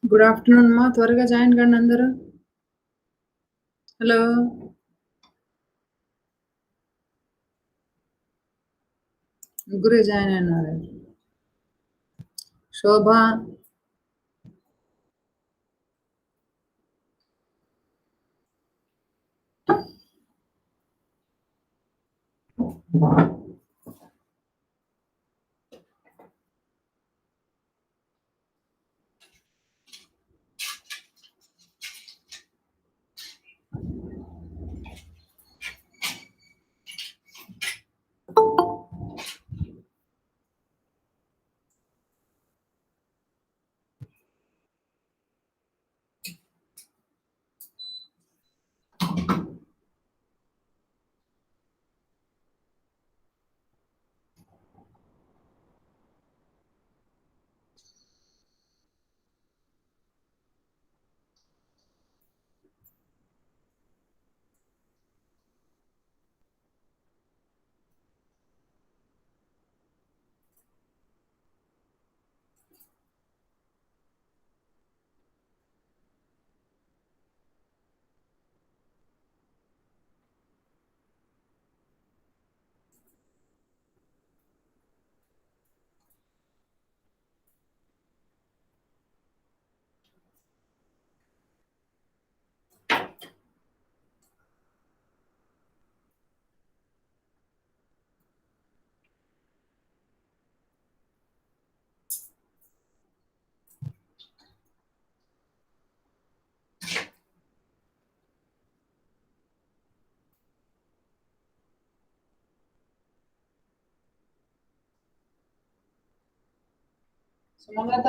Good afternoon అమ్మా. త్వరగా join కండి అందరూ. హలో! ముగ్గురే జాయిన్ అయినారు. Shobha. Sumalatha.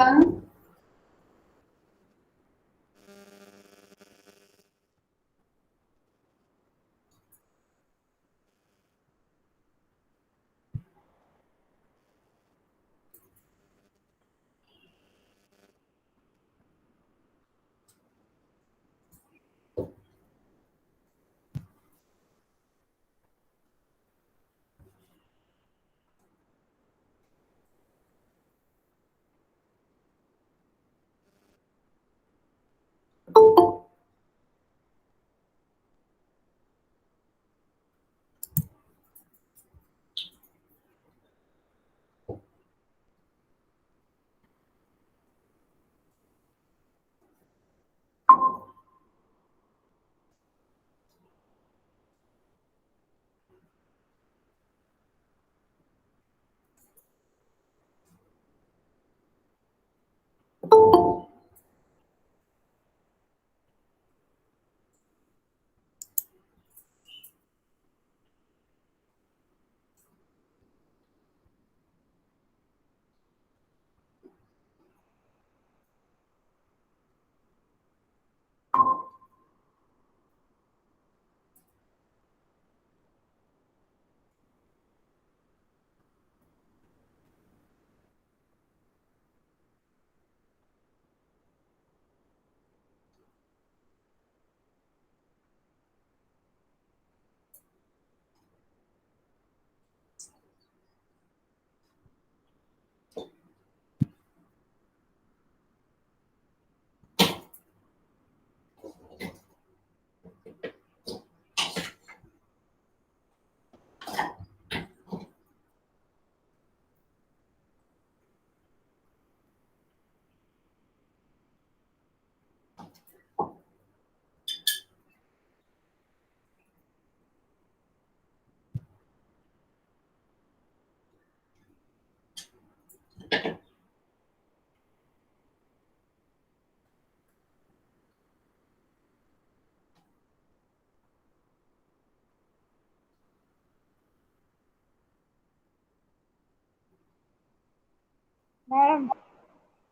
Madam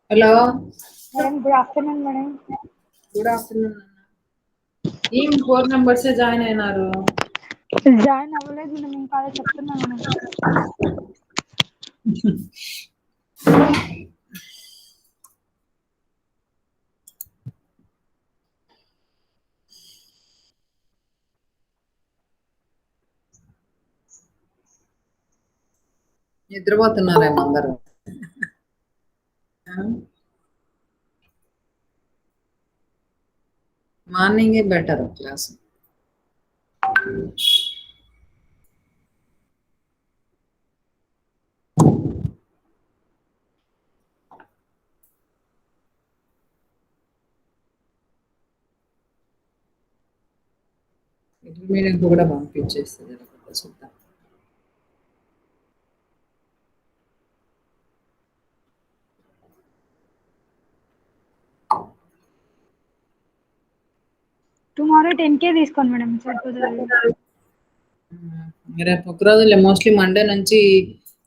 hello! Madam good afternoon madam. Good afternoon అన్న. ఏం 4 మెంబర్సే జాయిన్ అయినారు. జాయిన్ అవ్వలేదు మేడం, ఇంకా అదే చెప్తున్నా మేడం. నిద్రపోతున్నారేమో అందరూ. ఆ? మార్నింగే బెటర్ క్లాస్. ఇంటర్మీడియట్ కూడా పంపించేస్తుంది చూద్దాం. టుమారో 10K తీసుకోండి మేడం సరిపోతుంది. రేపు ఒక రోజులే, మోస్ట్లీ మండే నుంచి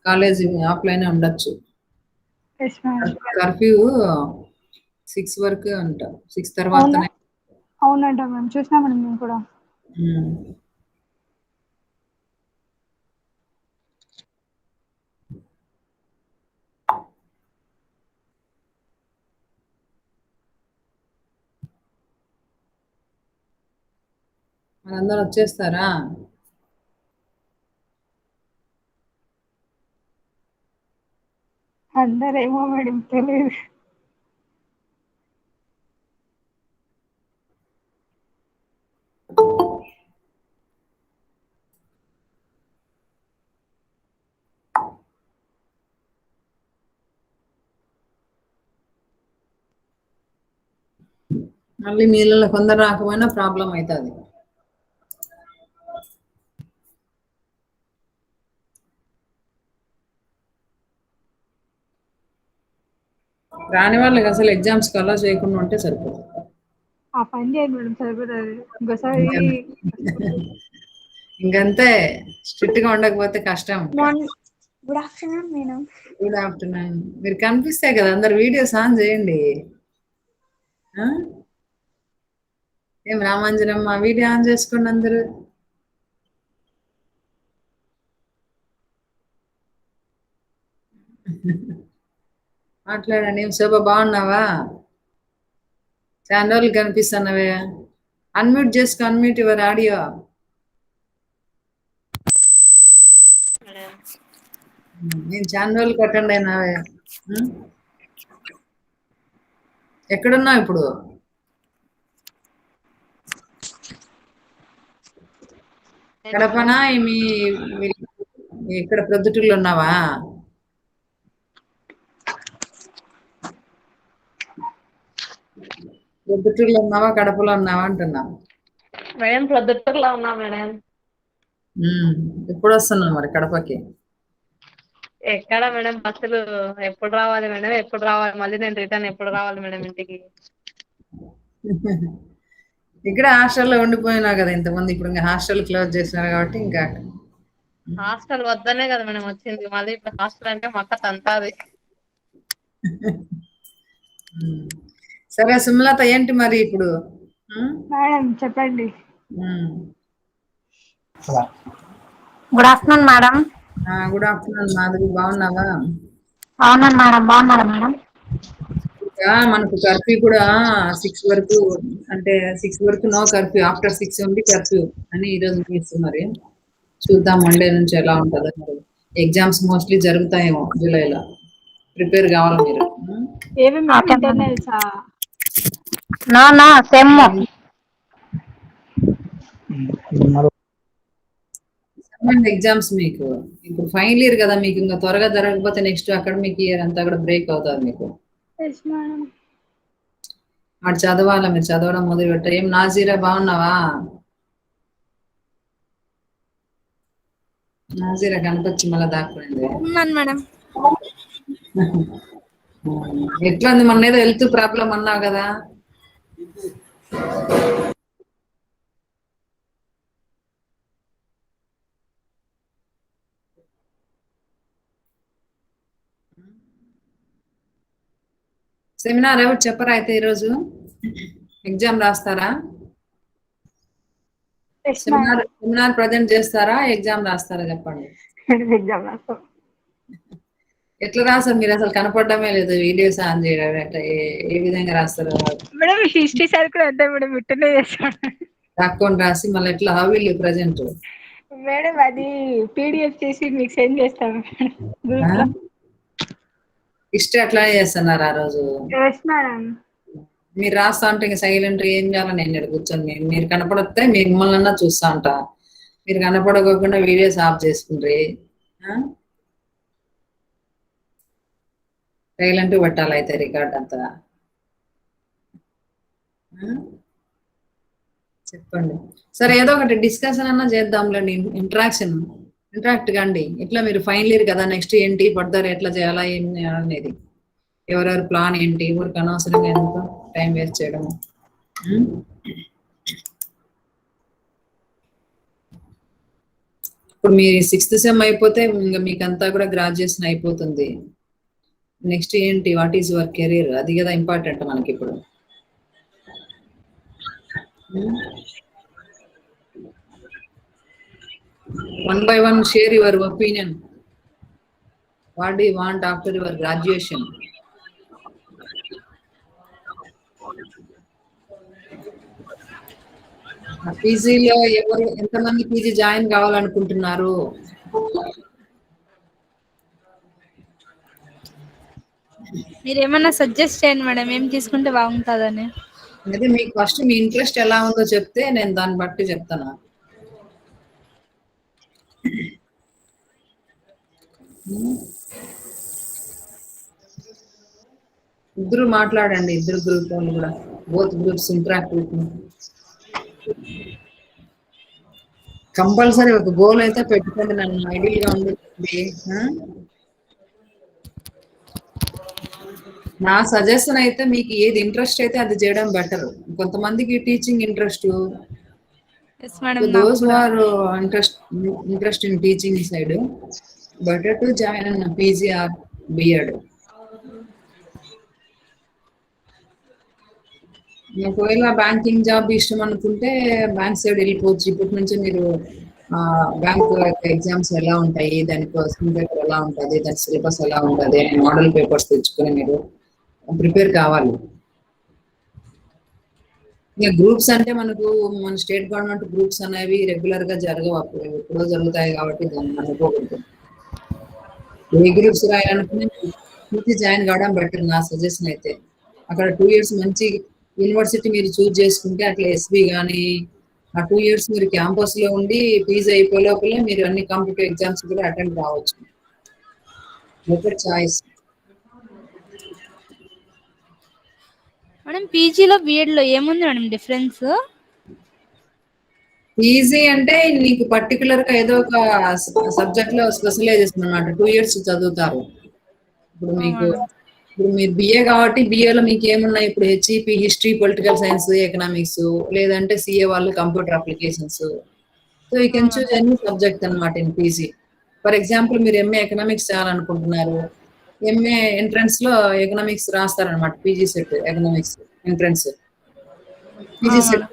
కాలేజ్ ఆఫ్లైన్ ఉండొచ్చు. Yes madam. కర్ఫ్యూ 6 వరకు అంట, 6 తర్వాతనే. అవునంట మేడం, చూసినా మేడం మేము కూడా. అందరూ వచ్చేస్తారా? అందరేమో మేడం తెలియదు. మళ్ళీ మీళ్ళలో కొందరు రాకపోయినా ప్రాబ్లం అవుతుంది. రాని వాళ్ళకి అసలు ఎగ్జామ్స్ అలా చేయకుండా ఉంటే సరిపోతుంది. ఆ పని చేయండి మేడం సరిపోతుంది. ఇంకోసారి ఇంకంతే, స్ట్రిక్ట్ గా ఉండకపోతే కష్టం. Good afternoon madam. Good afternoon. మీరు కనిపిస్తాయి కదా, అందరు వీడియోస్ ఆన్ చేయండి. ఏం రామాంజనమ్మ, వీడియో ఆన్ చేసుకోండి అందరు. మాట్లాడండి. ఏం శోభ, బాగున్నావా? చాలా రోజులు కనిపిస్తున్నావే. అన్మ్యూట్ చేసుకో, అన్మ్యూట్ యువర్ ఆడియో. నేను చాలా రోజులు కొట్టండి అయినావే. ఎక్కడున్నావు ఇప్పుడు? కడపనా? మీ ఇక్కడ ప్రొద్దుటూరులో ఉన్నావా? ప్రొద్దుటూరులో ఉన్నావా, కడపలో ఉన్నావా అంటున్నా. మేడం ప్రొద్దుటూరులో ఉన్నా మేడం. ఎప్పుడు వస్తున్నావు మరి కడపకి? ఎక్కడ మేడం, బస్సులు ఎప్పుడు రావాలి మేడం, ఎప్పుడు రావాలి, మళ్ళీ నేను రిటర్న్ ఎప్పుడు రావాలి మేడం ఇంటికి? ఇక్కడ హాస్టల్లో ఉండిపోయినావు కదా ఇంతమంది, ఇప్పుడు ఇంకా హాస్టల్ క్లోజ్ చేసినారు కాబట్టి ఇంకా. హాస్టల్ వద్దనే కదా మేడం వచ్చింది, మళ్ళీ ఇప్పుడు హాస్టల్ అంటే మొక్క తంతాది. సరే సుమలత, ఏంటి మరి ఇప్పుడు? మేడం చెప్పండి. Good afternoon madam. Good afternoon Madhavi, బాగున్నావా? అవునండి మేడం, బాగున్నారా మేడం? మనకు కర్ఫ్యూ కూడా 6 వరకు, అంటే 6 వరకు నో కర్ఫ్యూ, ఆఫ్టర్ 6 ఉంది కర్ఫ్యూ అని ఈరోజు తీస్తున్నారు. చూద్దాం మండే నుంచి ఎలా ఉంటుందో. ఎగ్జామ్స్ మోస్ట్లీ జరుగుతాయేమో జూలైలో. ప్రిపేర్ కావాలి మీరు. ఏవి మేడం, ఇంటర్నల్సా? నా సెమ్. ఎగ్జామ్స్ మీకు ఇప్పుడు ఫైనల్ ఇయర్ కదా, మీకు ఇంకా త్వరగా జరగకపోతే నెక్స్ట్ అకాడమిక్ ఇయర్ అంతా కూడా బ్రేక్ అవుతుంది మీకు. వాడు చదవాలా, మీరు చదవడం మొదలు పెట్టారు. ఏం నాజీరా, బాగున్నావా? నాజీరా కనిపించి మళ్ళీ దాక్కునింది. మేడం ఎట్లా ఉంది? మొన్న ఏదో హెల్త్ ప్రాబ్లం అన్నావు కదా. సెమినార్ ఎవరు చెప్పరా అయితే? ఈరోజు ఎగ్జామ్ రాస్తారా? సెమినార్ ప్రజెంట్ చేస్తారా, ఎగ్జామ్ రాస్తారా? చెప్పండి. ఎగ్జామ్ రాస్తాం. ఎట్లా రాస్తారు మీరు? అసలు కనపడమే లేదు, వీడియోస్ ఆన్ చేయడం ఎట్లా, ఏ విధంగా రాస్తారు? మేడం హిస్టరీ సార్ కూడా అంతే మేడం, ఇట్టనే చేస్తాడు. రాక్కొని రాసి మళ్ళీ ఎట్లా, how will you present? Madam అది పీడిఎఫ్ చేసి మీకు సెండ్ చేస్తాను గ్రూప్ లో. హిస్టరీ అట్లానే చేస్తున్నారు ఆ రోజు. Yes madam. మీరు రాస్తా అంటే ఇంకా సైలెంట్ ఏం చేయాలని నేను ఇక్కడ కూర్చొని మీరు కనపడితే మిమ్మల్ని చూస్తా అంట. మీరు కనపడకోకుండా వీడియోస్ ఆఫ్ చేసుకుండ్రి. సైలెంట్ పెట్టాలి అయితే రికార్డ్ అంతా. చెప్పండి. సరే ఏదో ఒకటి డిస్కషన్ అన్నా చేద్దాంలేండి. ఇంటరాక్ట్ కండి. ఇట్లా మీరు ఫైనల్ ఇయర్ కదా, నెక్స్ట్ ఏంటి ఫర్దర్ ఎట్లా చేయాలా ఏం అనేది, ఎవరెవరి ప్లాన్ ఏంటి, ఊరికి అనవసరంగా ఎందుకు టైం వేస్ట్ చేయడం. ఇప్పుడు మీ 6th సెమ్ అయిపోతే ఇంకా మీకంతా కూడా గ్రాడ్యుయేషన్ అయిపోతుంది. నెక్స్ట్ ఏంటి, వాట్ ఈజ్ యువర్ కెరీర్, అది కదా ఇంపార్టెంట్ మనకి ఇప్పుడు. 1 by 1 share your opinion. What do you want after your graduation? పీజీలో ఎవరు ఎంతమంది పీజీ జాయిన్ కావాలనుకుంటున్నారు? మీరు ఏమన్నా సజెస్ట్ చేయండి మేడం, ఏం తీసుకుంటే బాగుంటుందని. అదే మీకు ఫస్ట్ మీ ఇంట్రెస్ట్ ఎలా ఉందో చెప్తే నేను దాన్ని బట్టి చెప్తాను. ఇద్దరు మాట్లాడండి, ఇద్దరు గ్రూప్ వాళ్ళు కూడా, బోత్ గ్రూప్స్ ఇంటరాక్ట్ అవుతుంది. కంపల్సరీ ఒక గోల్ అయితే పెట్టుకోండి, నన్ను ఐడియల్ గా ఉంటుంది. నా సజెషన్ అయితే మీకు ఏది ఇంట్రెస్ట్ అయితే అది చేయడం బెటర్. కొంతమందికి teaching interest, those who are interest in teaching side, better to join in PG or B.Ed. ఒకవేళ బ్యాంకింగ్ జాబ్ ఇష్టం అనుకుంటే బ్యాంక్ సైడ్ వెళ్ళిపోవచ్చు. ఇప్పటి నుంచి మీరు బ్యాంక్ ఎగ్జామ్స్ ఎలా ఉంటాయి, దాని క్వశ్చన్ పేపర్ ఎలా ఉంటుంది, దాని సిలబస్ ఎలా ఉంటుంది, మోడల్ పేపర్స్ తెచ్చుకొని మీరు ప్రిపేర్ కావాలి. ఇంకా గ్రూప్స్ అంటే మనకు మన స్టేట్ గవర్నమెంట్ గ్రూప్స్ అనేవి రెగ్యులర్ గా జరగవు, అప్పుడు ఎప్పుడో జరుగుతాయి కాబట్టి దాన్ని అనుకోకూడదు. ఏ గ్రూప్స్ రాయాలనుకుని జాయిన్ కావడం బెటర్ నా సజెషన్ అయితే. అక్కడ 2 years మంచి యూనివర్సిటీ మీరు చూజ్ చేసుకుంటే, అట్లా ఎస్బి కానీ ఆ 2 years మీరు క్యాంపస్ లో ఉండి ఫీజు అయిపోయే లోపలే మీరు అన్ని కాంపిటేటివ్ ఎగ్జామ్స్ కూడా అటెండ్ కావచ్చు. Better choice. మేడం పీజీలో బిఎడ్ లో ఏముంది మేడం డిఫరెన్స్? ఈజీ అంటే నీకు పర్టికులర్ గా ఏదో ఒక సబ్జెక్ట్ లో స్పెషలైజేషన్ అన్నమాట. 2 years చదువుతారు. ఇప్పుడు మీరు బిఏ కాబట్టి బిఏలో మీకు ఏమున్నాయి, ఇప్పుడు HEP history, political science, economics, లేదంటే సిఏ వాళ్ళు computer applications. So you can choose any subject అనమాట ఇన్ పీజీ. ఫర్ ఎగ్జాంపుల్ మీరు ఎంఏ ఎకనామిక్స్ చేయాలనుకుంటున్నారు, ఎంఏ ఎంట్రన్స్ లో ఎకనామిక్స్ రాస్తారనమాట. PG CET economics entrance, PG CET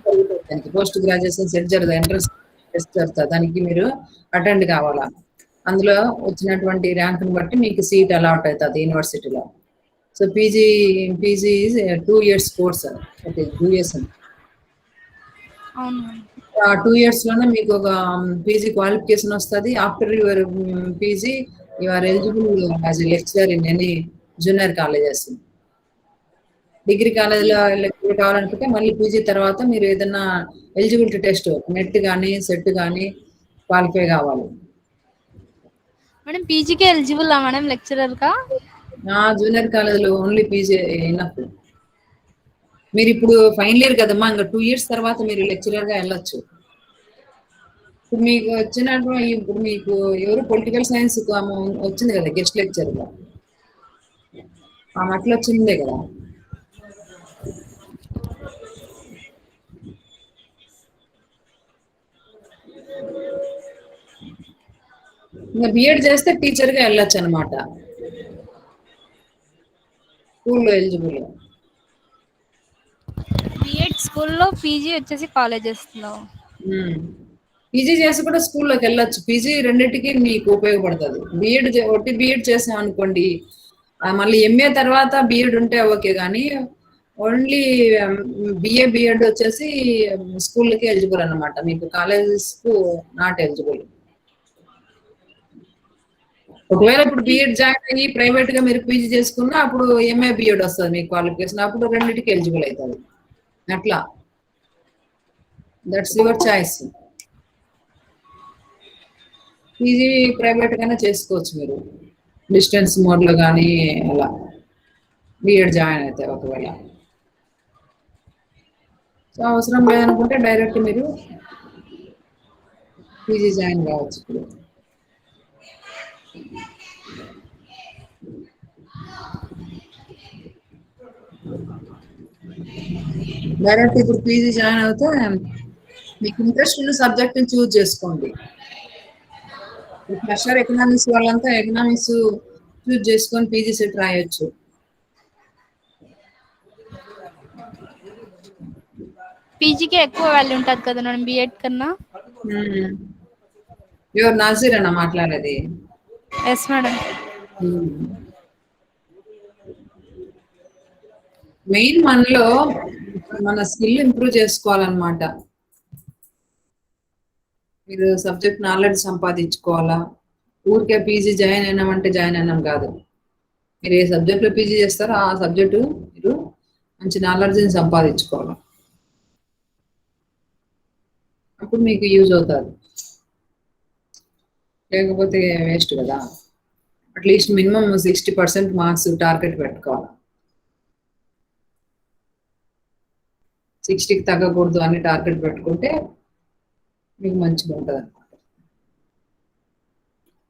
దానికి పోస్ట్ గ్రాడ్యుయేషన్ సెట్ జరుగుతుంది, entrance test జరుగుతుంది, దానికి మీరు అటెండ్ కావాలా. అందులో వచ్చినటువంటి ర్యాంక్ని బట్టి మీకు సీట్ అలాట్ అవుతుంది యూనివర్సిటీలో. So PG is 2 years course, okay 2 years. ఆ 2 years లోనే మీకు ఒక పీజీ క్వాలిఫికేషన్ వస్తుంది. After your PG you are eligible as a lecturer in any junior colleges. Degree కాలేజీలో లెక్చరర్ కావాలనుకుంటే మళ్ళీ పీజీ తర్వాత మీరు ఏదైనా ఎలిజిబిలిటీ టెస్ట్, నెట్ కానీ సెట్ కానీ క్వాలిఫై కావాలి. మేడం పీజీకే ఎలిజిబుల్ మేడం లెక్చరర్ కా? జూనియర్ కాలేజీలో ఓన్లీ పీజీ ఎనఫ్. మీరు ఇప్పుడు ఫైనల్ ఇయర్ కదమ్మా, ఇంకా 2 years తర్వాత మీరు లెక్చరర్ గా వెళ్ళొచ్చు. ఇప్పుడు మీకు వచ్చినటువంటి, ఇప్పుడు మీకు ఎవరు పొలిటికల్ సైన్స్ వచ్చింది కదా గెస్ట్ లెక్చర్ గా, అట్లా వచ్చిందే కదా. ఇంకా బిఎడ్ చేస్తే టీచర్ గా వెళ్ళొచ్చు అనమాట, స్కూల్లో ఎలిజిబుల్. బిఎడ్ స్కూల్లో, పీజీ వచ్చేసి కాలేజెస్ లో. పీజీ చేసి కూడా స్కూల్లోకి వెళ్ళొచ్చు. పీజీ రెండింటికి మీకు ఉపయోగపడుతుంది. బిఎడ్ చేసాం అనుకోండి, మళ్ళీ ఎంఏ తర్వాత బిఎడ్ ఉంటే ఓకే, కానీ ఓన్లీ బిఎడ్ వచ్చేసి స్కూల్కి ఎలిజిబుల్ అనమాట, మీకు కాలేజెస్ కు నాట్ ఎలిజిబుల్. ఒకవేళ ఇప్పుడు బిఎడ్ జాయిన్ అయ్యి ప్రైవేట్ గా మీరు పీజీ చేసుకున్నా అప్పుడు ఎంఏ బిఎడ్ వస్తుంది మీకు క్వాలిఫికేషన్, అప్పుడు రెండింటికి ఎలిజిబుల్ అవుతుంది. అట్లా that's your choice. PG private గానే చేసుకోవచ్చు మీరు, డిస్టెన్స్ మోడ్ లో కానీ అలా బిఎడ్ జాయిన్ అయితే. ఒకవేళ సో అవసరం లేదనుకుంటే డైరెక్ట్ మీరు పీజీ జాయిన్ కావచ్చు. ఇప్పుడు డైరెక్ట్ ఇప్పుడు పీజీ జాయిన్ అవుతే మీకు ఇంట్రెస్ట్ ఉన్న సబ్జెక్ట్ ని చూజ్ చేసుకోండి. ఫ్రెషర్ ఎకనామిక్స్ వాళ్ళంతా ఎకనామిక్స్ చూజ్ చేసుకొని పీజీ సెట్ రాయొచ్చు. పీజీకి ఎక్కువ వాల్యూ ఉంటుంది కదా మేడం బిఎడ్ కన్నా. యువర్ నాజీర్ అన్న మాట్లాడేది. Yes madam. మెయిన్ మనలో మన స్కిల్ ఇంప్రూవ్ చేసుకోవాలన్నమాట. మీరు సబ్జెక్ట్ నాలెడ్జ్ సంపాదించుకోవాలా. ఊరికే పీజీ జాయిన్ అయినామంటే జాయిన్ అయినాం కాదు. మీరు ఏ సబ్జెక్ట్లో పీజీ చేస్తారో ఆ సబ్జెక్టు మీరు మంచి నాలెడ్జ్ని సంపాదించుకోవాలి. అప్పుడు మీకు యూజ్ అవుతుంది, లేకపోతే వేస్ట్ కదా. అట్లీస్ట్ మినిమం 60% మార్క్స్ టార్గెట్ పెట్టుకోవాలి. 60కి తగ్గకూడదు అని టార్గెట్ పెట్టుకుంటే మీకు మంచిగా ఉంటుంది అనమాట.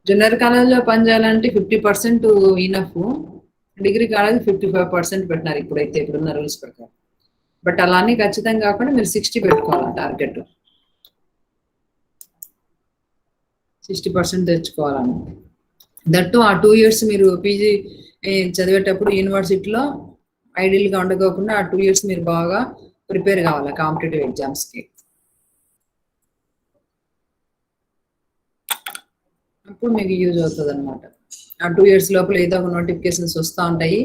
జూనియర్ కాలేజ్లో పనిచేయాలంటే 50% ఇనఫ్. డిగ్రీ కాలేజ్ 55% పెట్టినారు ఇప్పుడైతే, ఇప్పుడున్న రూల్స్ ప్రకారం. బట్ అలానే ఖచ్చితంగా కాకుండా మీరు 60 పెట్టుకోవాలి టార్గెట్. 60% తెచ్చుకోవాలని. దట్టు ఆ 2 years మీరు పీజీ చదివేటప్పుడు యూనివర్సిటీలో ఐడియల్గా ఉండకోకుండా ఆ 2 years మీరు బాగా ప్రిపేర్ కావాలి కాంపిటేటివ్ ఎగ్జామ్స్కి. అప్పుడు మీకు యూజ్ అవుతుంది అనమాట. ఆ 2 years లోపల ఏదో ఒక నోటిఫికేషన్స్ వస్తూ ఉంటాయి.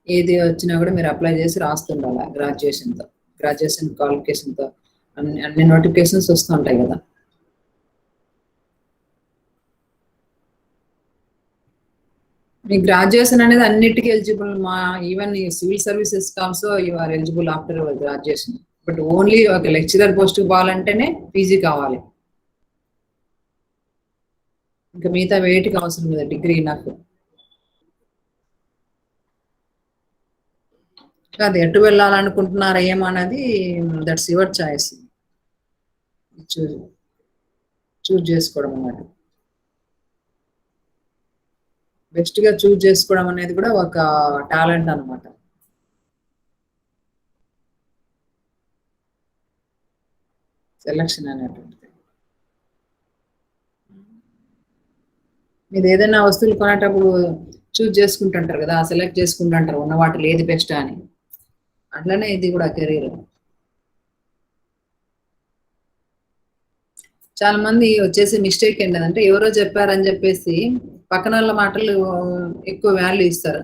ఏది వచ్చినా కూడా మీరు అప్లై చేసి రాస్తుండాలి. గ్రాడ్యుయేషన్ క్వాలిఫికేషన్తో అన్ని నోటిఫికేషన్స్ వస్తూ ఉంటాయి కదా. మీ గ్రాడ్యుయేషన్ అనేది అన్నిటికీ eligible. Even civil services also you are eligible after graduation. But only ఒక లెక్చరర్ పోస్ట్ పోవాలంటేనే పీజీ కావాలి. ఇంకా మిగతా వేటికి అవసరం లేదు, డిగ్రీ నాకు. అది ఎటు వెళ్ళాలనుకుంటున్నారా ఏమన్నది దట్స్ యువర్ చాయిస్. చూజ్ చేసుకోవడం అన్నమాట. బెస్ట్ గా చూజ్ చేసుకోవడం అనేది కూడా ఒక టాలెంట్ అన్నమాట. సెలక్షన్ అనేటువంటిది. మీరు ఏదైనా వస్తువులు కొనేటప్పుడు చూజ్ చేసుకుంటుంటారు కదా, సెలెక్ట్ చేసుకుంటుంటారు ఉన్న వాటిలో ఏది బెస్ట్ అని. అట్లనే ఇది కూడా కెరీర్. చాలా మంది వచ్చేసి మిస్టేక్ ఏంటంటే ఎవరో చెప్పారని చెప్పేసి పక్కన వాళ్ళ మాటలు ఎక్కువ వాల్యూ ఇస్తారు.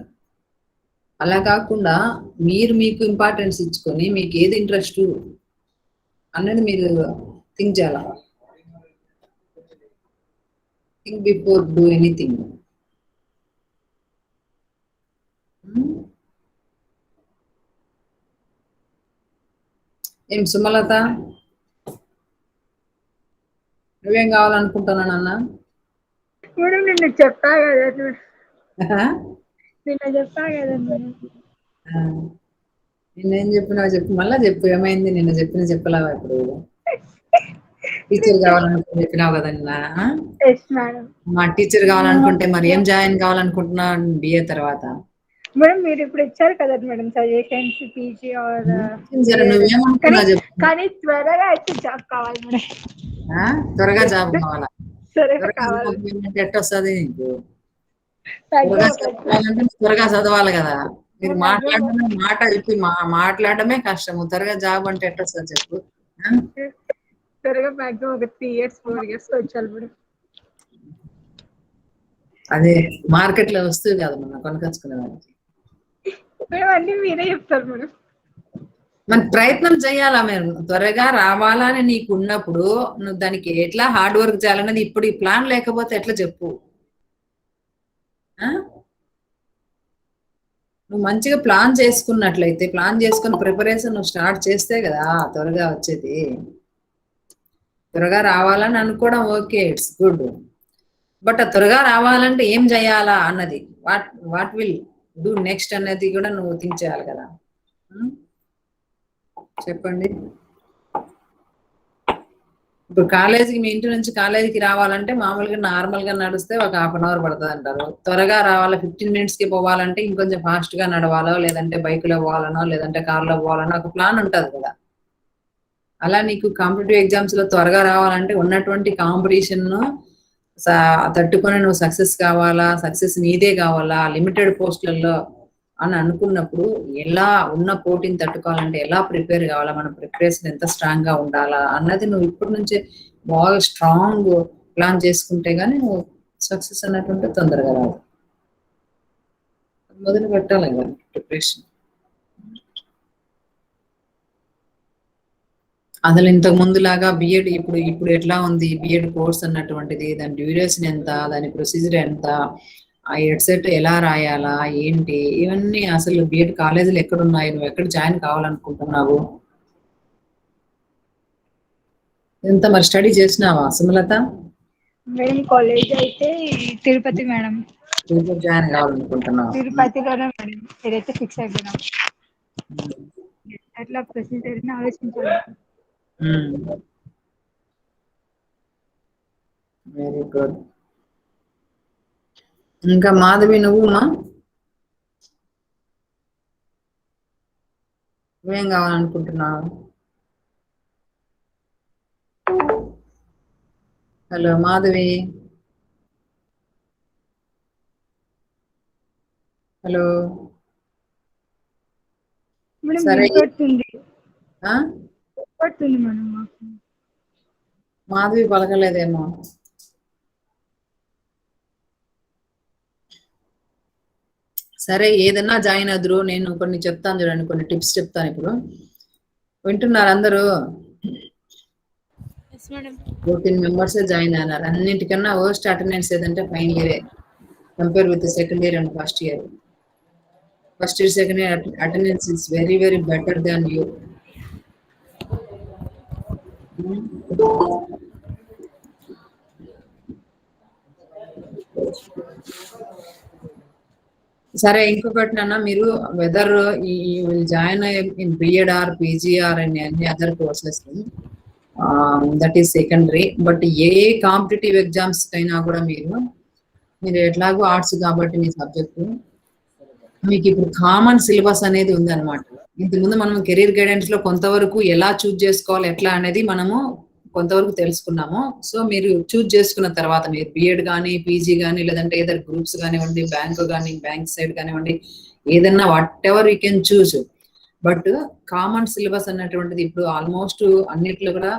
అలా కాకుండా మీరు మీకు ఇంపార్టెన్స్ ఇచ్చుకొని మీకు ఏది ఇంట్రెస్ట్ అన్నది మీరు థింక్ చేయాలి. Think before do anything. ఏం సుమలత, నువ్వేం కావాలనుకుంటున్నాను అన్న? మేడం నిన్న చెప్పా కదా, నిన్న చెప్పా కదా మేడం. నిన్నేం చెప్పినావు చెప్పు, మళ్ళా చెప్పు. ఏమైంది నిన్న చెప్పలేవా? ఇప్పుడు టీచర్ కావాలనుకుంటే చెప్పినావు కదా నిన్న. మా టీచర్ కావాలనుకుంటే మరి ఏం జాయిన్ కావాలనుకుంటున్నా బిఏ తర్వాత? మేడం మీరు ఇప్పుడు ఇచ్చారు కదా మేడం సజెషన్స్ పీజీ నువ్వేమనుకున్నా చెప్పు. కానీ త్వరగా అయితే జాబ్ కావాలి మేడం. త్వరగా జాబ్ కావాలా? ఎట్ట వస్తుంది నీకు? త్వరగా చదవాలి కదా. మీరు మాట్లాడమే కష్టము. త్వరగా జాబ్ అంటే ఎట్ట వస్తుంది చెప్పు. త్వరగా మాక్సిమం ఒక 3 years 4 years వచ్చాలి మేడం. అదే మార్కెట్ లో వస్తుంది కదా మనం కొనకొచ్చుకునే వాళ్ళకి. మేడం అన్ని మీరే చెప్తారు మేడం. మన ప్రయత్నం చేయాలా? మీరు త్వరగా రావాలని నీకు ఉన్నప్పుడు నువ్వు దానికి ఎట్లా హార్డ్ వర్క్ చేయాలనేది ఇప్పుడు ఈ ప్లాన్ లేకపోతే ఎట్లా చెప్పు. ఆ? నువ్వు మంచిగా ప్లాన్ చేసుకున్నట్లయితే ప్లాన్ చేసుకుని ప్రిపరేషన్ నువ్వు స్టార్ట్ చేస్తే కదా త్వరగా వచ్చేది. త్వరగా రావాలని అనుకోవడం ఓకే, ఇట్స్ గుడ్. బట్ ఆ త్వరగా రావాలంటే ఏం చేయాలా అన్నది, వాట్ విల్ డూ నెక్స్ట్ అన్నది కూడా నువ్వు థింక్ చేయాలి కదా. చెప్పండి. ఇప్పుడు కాలేజీకి మీ ఇంటి నుంచి కాలేజీకి రావాలంటే మామూలుగా నార్మల్ గా నడిస్తే ఒక 1/2 అవర్ పడుతుంది అంటారు. త్వరగా రావాలి 15 minutes కి పోవాలంటే ఇంకొంచెం ఫాస్ట్ గా నడవాలో, లేదంటే బైక్ లో పోవాలనో, లేదంటే కార్లో పోవాలనో ఒక ప్లాన్ ఉంటుంది కదా. అలా నీకు కాంపిటేటివ్ ఎగ్జామ్స్ లో త్వరగా రావాలంటే ఉన్నటువంటి కాంపిటీషన్ తట్టుకొని నువ్వు సక్సెస్ కావాలా, సక్సెస్ నీదే కావాలా లిమిటెడ్ పోస్టులలో అని అనుకున్నప్పుడు ఎలా ఉన్న పోటీని తట్టుకోవాలంటే ఎలా ప్రిపేర్ కావాలా, మన ప్రిపరేషన్ ఎంత స్ట్రాంగ్ గా ఉండాలా అన్నది నువ్వు ఇప్పటి నుంచే బాగా స్ట్రాంగ్ ప్లాన్ చేసుకుంటే గానీ నువ్వు సక్సెస్ అన్నట్టుంటే తొందరగా రాదు. మొదలు పెట్టాలి కదా ప్రిపరేషన్. అసలు ఇంతకు ముందులాగా బిఎడ్ ఇప్పుడు ఎట్లా ఉంది బిఎడ్ కోర్స్ అన్నటువంటిది, దాని డ్యూరేషన్ ఎంత, దాని ప్రొసీజర్ ఎంత, ఆ హెడ్సెట్ ఎలా రాయాలా ఏంటి, ఇవన్నీ అసలు బిఎడ్ కాలేజీలు ఎక్కడున్నాయి, నువ్వు ఎక్కడ జాయిన్ కావాలనుకుంటున్నావు, ఇంత మరి స్టడీ చేసినావా సుమలత? మేడం కాలేజ్ అయితే తిరుపతి మేడం. తిరుపతి జాయిన్ కావాలనుకుంటున్నావు? తిరుపతిలోనే మేడం ఏదైతే ఫిక్స్ అయిపోయినాం. అట్లా ప్రొసీజర్ ఆలోచించాలి. Very good. ఇంకా మాధవి నువ్వుమా నువ్వేం కావాలనుకుంటున్నావు? Hello Madhavi, hello. మేడం సరే వినపడుతుంది ఆ? మేడం మాకు. మాధవి పలకలేదేమో. సరే ఏదన్నా జాయిన్ అదురు, నేను కొన్ని చెప్తాను చూడండి, కొన్ని టిప్స్ చెప్తాను. ఇప్పుడు వింటున్నారు అందరూ? 14 members జాయిన్ అయినారు. అన్నింటికన్నా వర్స్ట్ అటెండెన్స్ ఏదంటే ఫైనల్ ఇయరే compare with second year and first year. First year second year attendance is very very better than you. సరే ఇంకొకటి నాన్న, మీరు వెదర్ ఈ will join in BEd or PG or and any other courses, that is secondary. But ఏ competitive exams కైనా కూడా మీరు ఎట్లాగో ఆర్ట్స్ కాబట్టి మీ సబ్జెక్టు మీకు ఇప్పుడు కామన్ సిలబస్ అనేది ఉందన్నమాట. ఇంతకుముందు మనం కెరీర్ గైడెన్స్ లో కొంతవరకు ఎలా చూజ్ చేసుకోవాలి ఎట్లా అనేది మనము కొంతవరకు తెలుసుకున్నాము. సో మీరు చూజ్ చేసుకున్న తర్వాత మీరు బిఎడ్ కానీ పీజీ కానీ లేదంటే ఏదైనా గ్రూప్స్ కానివ్వండి, బ్యాంక్ సైడ్ కానివ్వండి, ఏదన్నా what ever you can choose. But common syllabus అన్నటువంటిది ఇప్పుడు ఆల్మోస్ట్ అన్నిట్లో కూడా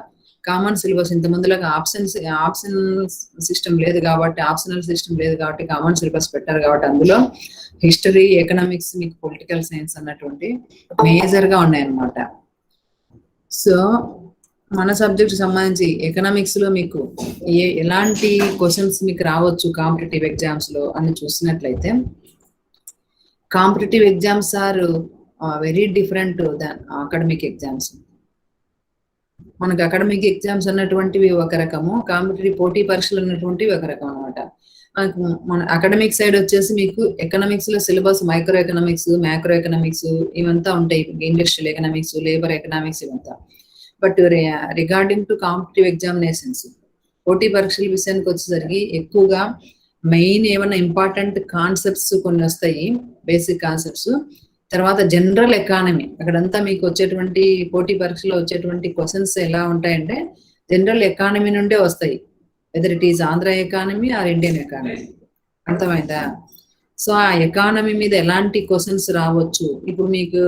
కామన్ సిలబస్. ఇంత ముందులాగా ఆప్షనల్ సిస్టమ్ లేదు కాబట్టి కామన్ సిలబస్ పెట్టారు కాబట్టి అందులో హిస్టరీ, ఎకనామిక్స్, మీకు పొలిటికల్ సైన్స్ అన్నటువంటి మేజర్ గా ఉన్నాయన్నమాట. సో మన సబ్జెక్ట్ సంబంధించి ఎకనామిక్స్ లో మీకు ఎలాంటి క్వశ్చన్స్ మీకు రావచ్చు కాంపిటేటివ్ ఎగ్జామ్స్ లో అని చూసినట్లయితే, competitive exams are very different than academic exams. మనకు అకాడమిక్ ఎగ్జామ్స్ అన్నటువంటివి ఒక రకము, కాంపిటేటివ్ పోటీ పరీక్షలు అన్నటువంటివి ఒక రకం అనమాట. మన అకాడమిక్ సైడ్ వచ్చేసి మీకు ఎకనామిక్స్ లో syllabus micro economics, macro economics ఇవంతా ఉంటాయి, ఇండస్ట్రియల్ ఎకనామిక్స్, లేబర్ ఎకనామిక్స్ ఇవంతా. But regarding to competitive examinations, పోటీ పరీక్షల విషయానికి వచ్చేసరికి ఎక్కువగా మెయిన్ ఏమైనా ఇంపార్టెంట్ కాన్సెప్ట్స్ కొన్ని వస్తాయి, బేసిక్ కాన్సెప్ట్స్. తర్వాత జనరల్ ఎకానమీ, అక్కడంతా మీకు వచ్చేటువంటి పోటీ పరీక్షలో వచ్చేటువంటి క్వశ్చన్స్ ఎలా ఉంటాయంటే జనరల్ ఎకానమీ నుండే వస్తాయి, whether it is Andhra economy are Indian economy. అర్థమైందా? సో ఆ ఎకానమీ మీద ఎలాంటి క్వశ్చన్స్ రావచ్చు, ఇప్పుడు మీకు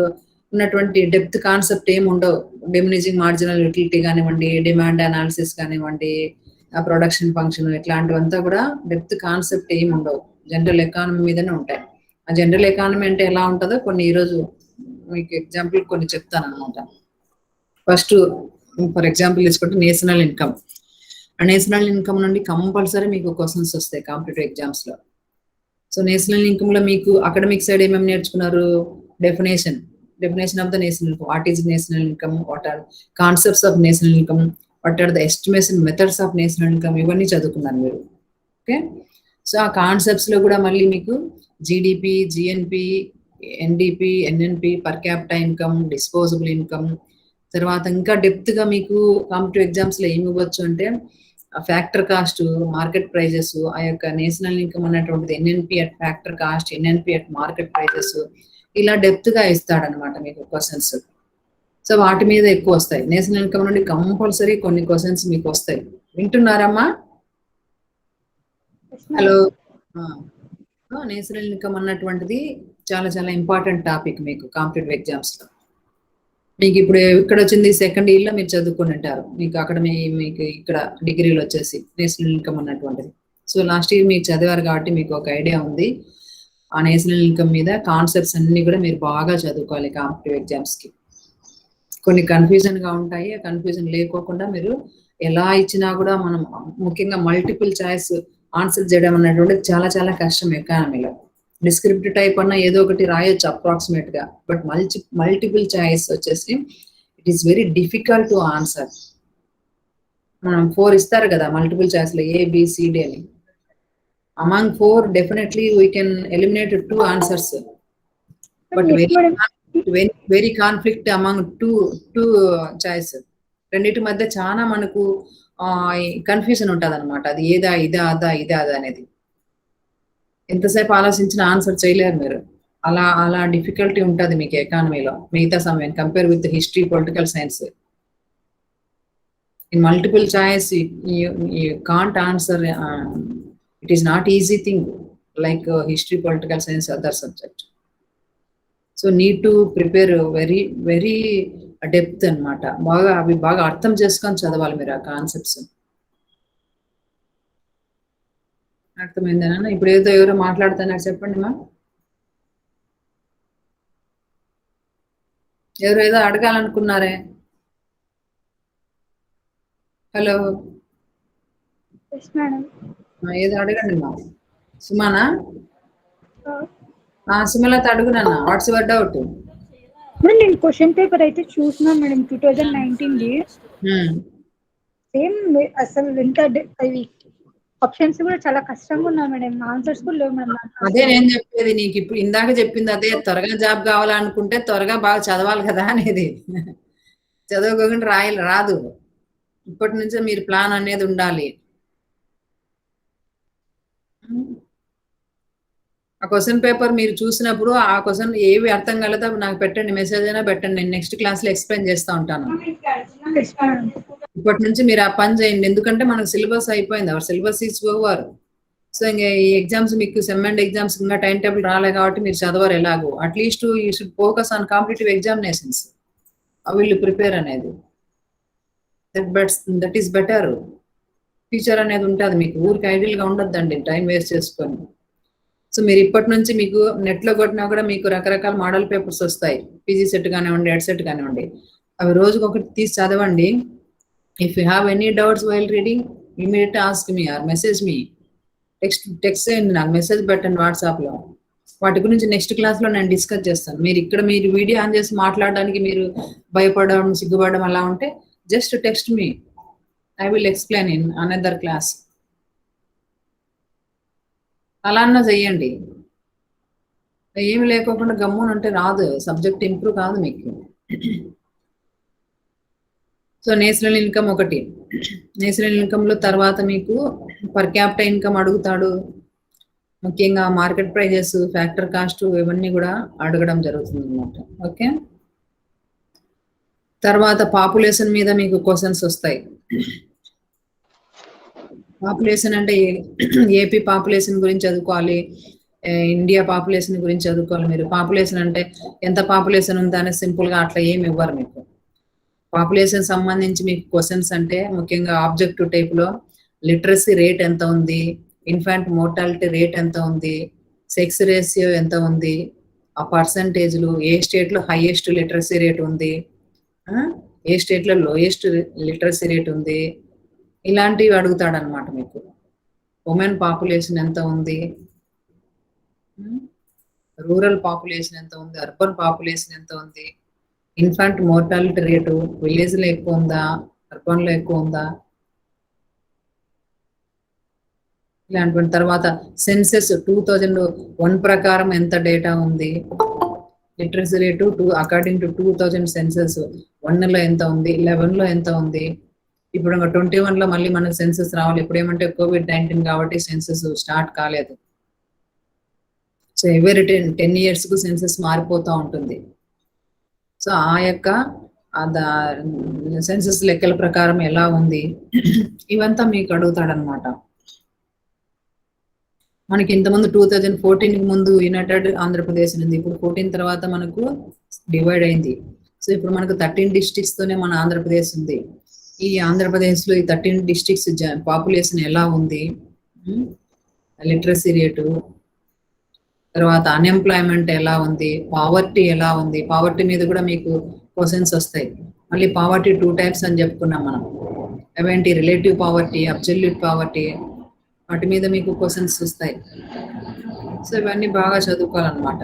ఉన్నటువంటి డెప్త్ కాన్సెప్ట్ ఏమి ఉండవు. డిమినిజింగ్ మార్జినల్ యూటిలిటీ కానివ్వండి, డిమాండ్ అనాలిసిస్ కానివ్వండి, ప్రొడక్షన్ ఫంక్షన్, ఇట్లాంటివంతా కూడా డెప్త్ కాన్సెప్ట్ ఏమి ఉండవు, జనరల్ ఎకానమీ మీదనే ఉంటాయి. ఆ జనరల్ ఎకానమీ అంటే ఎలా ఉంటుందో కొన్ని ఈరోజు మీకు ఎగ్జాంపుల్ కొన్ని చెప్తాను అనమాట. ఫస్ట్ ఫర్ ఎగ్జాంపుల్ తీసుకుంటే నేషనల్ ఇన్కమ్. ఆ నేషనల్ ఇన్కమ్ నుండి కంపల్సరీ మీకు క్వశ్చన్స్ వస్తాయి కాంపిటేటివ్ ఎగ్జామ్స్ లో. సో నేషనల్ ఇన్కమ్ లో మీకు అకాడమిక్ సైడ్ ఏమేమి నేర్చుకున్నారు? Definition of the national income, what is national income, what are concepts of national income, what are the estimation methods of national income, ఇవన్నీ చదువుకున్నారు మీరు. Okay, so ఆ concepts లో కూడా మళ్ళీ మీకు GDP, GNP, NDP, NNP, per capital income, disposable income, తర్వాత ఇంకా డెప్త్ గా మీకు కాంపిటేటివ్ ఎగ్జామ్స్ లో ఏమి ఇవ్వచ్చు అంటే ఫ్యాక్టర్ కాస్ట్, మార్కెట్ ప్రైజెస్, ఆ యొక్క నేషనల్ ఇన్కమ్ అన్నటువంటిది NNP at factor cost, NNP at market prices, ఇలా డెప్త్ గా ఇస్తాడనమాట మీకు క్వశ్చన్స్. సో వాటి మీద ఎక్కువ వస్తాయి. నేషనల్ ఇన్కమ్ నుండి కంపల్సరీ కొన్ని క్వశ్చన్స్ మీకు వస్తాయి. వింటున్నారమ్మా? హలో. నేషనల్ ఇన్కమ్ అన్నటువంటిది చాలా చాలా ఇంపార్టెంట్ టాపిక్ మీకు కాంపిటేటివ్ ఎగ్జామ్స్ లో. మీకు ఇప్పుడు ఇక్కడ వచ్చింది సెకండ్ ఇయర్ లో మీరు చదువుకుని ఉంటారు. మీకు అక్కడ మీకు ఇక్కడ డిగ్రీలో వచ్చేసి నేషనల్ ఇన్కమ్ అన్నటువంటిది. సో లాస్ట్ ఇయర్ మీరు చదివారు కాబట్టి మీకు ఒక ఐడియా ఉంది. ఆ నేషనల్ ఇన్కమ్ మీద కాన్సెప్ట్స్ అన్ని కూడా మీరు బాగా చదువుకోవాలి కాంపిటేటివ్ ఎగ్జామ్స్ కి. కొన్ని కన్ఫ్యూజన్ గా ఉంటాయి. ఆ కన్ఫ్యూజన్ లేకోకుండా మీరు ఎలా ఇచ్చినా కూడా మనం ముఖ్యంగా మల్టిపుల్ చాయిస్ ఆన్సర్ చేయడం అనేటువంటిది చాలా చాలా కష్టం ఎకానమీలో. డిస్క్రిప్టివ్ టైప్ అన్నా ఏదో ఒకటి రాయొచ్చు అప్రాక్సిమేట్ గా, బట్ మల్టిపుల్ చాయిస్ వచ్చేసి it is very difficult to answer. మనం 4 ఇస్తారు కదా మల్టిపుల్ చాయిస్ లో, ABCD అని. Among 4 definitely we can eliminate 2 answers, but very conflict among two choice. రెండింటి మధ్య చాలా మనకు కన్ఫ్యూజన్ ఉంటుంది అనమాట. అది ఇదా అదా అనేది ఎంతసేపు ఆలోచించిన ఆన్సర్ చేయలేరు మీరు. అలా డిఫికల్టీ ఉంటుంది మీకు ఎకానమీలో మిగతా సమయం compare with history, political science. In multiple choice you can't answer, it is not easy thing like history, political science, other subject. So need to prepare very depth అన్నమాట. అవి బాగా అర్థం చేసుకొని చదవాలి మీరు ఆ కాన్సెప్ట్స్. అర్థమైందేనా? ఇప్పుడు ఏదో ఎవరో మాట్లాడుతున్నారు, చెప్పండి మా. ఎవరు ఏదో అడగాలనుకున్నారే? హలో, ఏదో అడగండి మా. సుమానా? సుమలత అడుగునన్నా, వాట్స్ యువర్ డౌట్? మేడం నేను క్వశ్చన్ పేపర్ అయితే చూస్తున్నాను మేడం 2019ది. సేమ్ అసలు ఎంత అవి ఆప్షన్స్ కూడా చాలా కష్టంగా ఉన్నాయి మేడం. ఆన్సర్స్ కూడా లేవు మేడం. అదే నేను చెప్పేది నీకు, ఇప్పుడు ఇందాక చెప్పింది అదే. త్వరగా జాబ్ కావాలనుకుంటే త్వరగా బాగా చదవాలి కదా అనేది. చదవకుండా రాదు. ఇప్పటి నుంచే మీరు ప్లాన్ అనేది ఉండాలి. ఆ క్వశ్చన్ పేపర్ మీరు చూసినప్పుడు ఆ క్వశ్చన్ ఏవి అర్థం కాలేదో నాకు పెట్టండి, మెసేజ్ అయినా పెట్టండి. నేను నెక్స్ట్ క్లాస్ లో ఎక్స్ప్లెయిన్ చేస్తూ ఉంటాను. ఇప్పటి నుంచి మీరు ఆ పని చేయండి. ఎందుకంటే మనకు సిలబస్ అయిపోయింది. Our syllabus is over. So ఇంకా ఈ ఎగ్జామ్స్ మీకు సెమ్ అండ్ ఎగ్జామ్స్ ఇంకా టైం టేబుల్ రాలే కాబట్టి మీరు చదవరు ఎలాగో. At least you should focus on competitive examinations. I will prepare అనేది. That is better. ఫ్యూచర్ అనేది ఉంటుంది మీకు. ఊరికి ఐడియల్ గా ఉండొద్దండి టైం వేస్ట్ చేసుకొని. సో మీరు ఇప్పటి నుంచి మీకు నెట్లో కొట్టినా కూడా మీకు రకరకాల మోడల్ పేపర్స్ వస్తాయి. పీజీ సెట్ కానివ్వండి, ఎడ్ సెట్ కానివ్వండి. అవి రోజుకి ఒకటి తీసి చదవండి. If you have any doubts while reading, immediate ask me or message me. Text చేయండి, నాకు మెసేజ్ పెట్టండి వాట్సాప్ లో. వాటి గురించి నెక్స్ట్ క్లాస్ లో నేను డిస్కస్ చేస్తాను. మీరు వీడియో ఆన్ చేసి మాట్లాడడానికి మీరు భయపడడం, సిగ్గుపడడం అలా ఉంటే just text me. I will explain in another class. అలా అన్నా చెయ్యండి. ఏమి లేకోకుండా గమ్మున అంటే రాదు, సబ్జెక్ట్ ఇంప్రూవ్ కాదు మీకు. సో నేషనల్ ఇన్కమ్ ఒకటి. నేషనల్ ఇన్కమ్ లో తర్వాత మీకు పర్ క్యాపిటల్ ఇన్కమ్ అడుగుతాడు. ముఖ్యంగా మార్కెట్ ప్రైజెస్, ఫ్యాక్టర్ కాస్ట్, ఇవన్నీ కూడా అడగడం జరుగుతుంది అన్నమాట. ఓకే, తర్వాత పాపులేషన్ మీద మీకు క్వశ్చన్స్ వస్తాయి. పాపులేషన్ అంటే ఏపీ పాపులేషన్ గురించి చదువుకోవాలి, ఇండియా పాపులేషన్ గురించి చదువుకోవాలి. మీరు పాపులేషన్ అంటే ఎంత పాపులేషన్ ఉందా అనేది సింపుల్ గా అట్లా ఏమి ఇవ్వరు మీకు. పాపులేషన్ సంబంధించి మీకు క్వశ్చన్స్ అంటే ముఖ్యంగా ఆబ్జెక్టివ్ టైప్ లో లిటరసీ రేట్ ఎంత ఉంది, ఇన్ఫాంట్ మోర్టాలిటీ రేట్ ఎంత ఉంది, సెక్స్ రేషియో ఎంత ఉంది, ఆ పర్సంటేజ్లు, ఏ స్టేట్ లో హైయెస్ట్ లిటరసీ రేట్ ఉంది, ఏ స్టేట్ లో లోయెస్ట్ లిటరసీ రేట్ ఉంది, ఇలాంటివి అడుగుతాడు అనమాట మీకు. ఉమెన్ పాపులేషన్ ఎంత ఉంది, రూరల్ పాపులేషన్ ఎంత ఉంది, అర్బన్ పాపులేషన్ ఎంత ఉంది, ఇన్ఫాంట్ మోర్టాలిటీ రేటు విలేజ్ లో ఎక్కువ ఉందా, అర్బన్ లో ఎక్కువ ఉందా, ఇలాంటి తర్వాత సెన్సెస్ 2001 ప్రకారం ఎంత డేటా ఉంది, literacy rate according to 2000 census 1 లో ఎంత ఉంది, 11 లో ఎంత ఉంది, ఇప్పుడు 21 లో మళ్ళీ మనకు సెన్సెస్ రావాలి. ఇప్పుడు ఏమంటే COVID-19 కాబట్టి సెన్సెస్ స్టార్ట్ కాలేదు. సో ఎవరి 10 years కు సెన్సెస్ మారిపోతూ ఉంటుంది. సో ఆ యొక్క సెన్సెస్ లెక్కల ప్రకారం ఎలా ఉంది ఇవంతా మీకు అడుగుతాడనమాట. మనకి ఇంతకుముందు 2014 ముందు యునైటెడ్ ఆంధ్రప్రదేశ్ ఉంది. ఇప్పుడు 14 తర్వాత మనకు డివైడ్ అయింది. సో ఇప్పుడు మనకు 13 districts తోనే మన ఆంధ్రప్రదేశ్ ఉంది. ఈ ఆంధ్రప్రదేశ్ లో ఈ 13 districts పాపులేషన్ ఎలా ఉంది, లిటరసీ రేటు, తర్వాత అన్ఎంప్లాయ్మెంట్ ఎలా ఉంది, పావర్టీ ఎలా ఉంది. పావర్టీ మీద కూడా మీకు క్వశ్చన్స్ వస్తాయి. మళ్ళీ పావర్టీ 2 types అని చెప్పుకున్నాం మనం. అవేంటి, రిలేటివ్ పావర్టీ, అబ్సల్యూట్ పావర్టీ, వాటి మీద మీకు క్వశ్చన్స్ వస్తాయి. సో ఇవన్నీ బాగా చదువుకోవాలన్నమాట.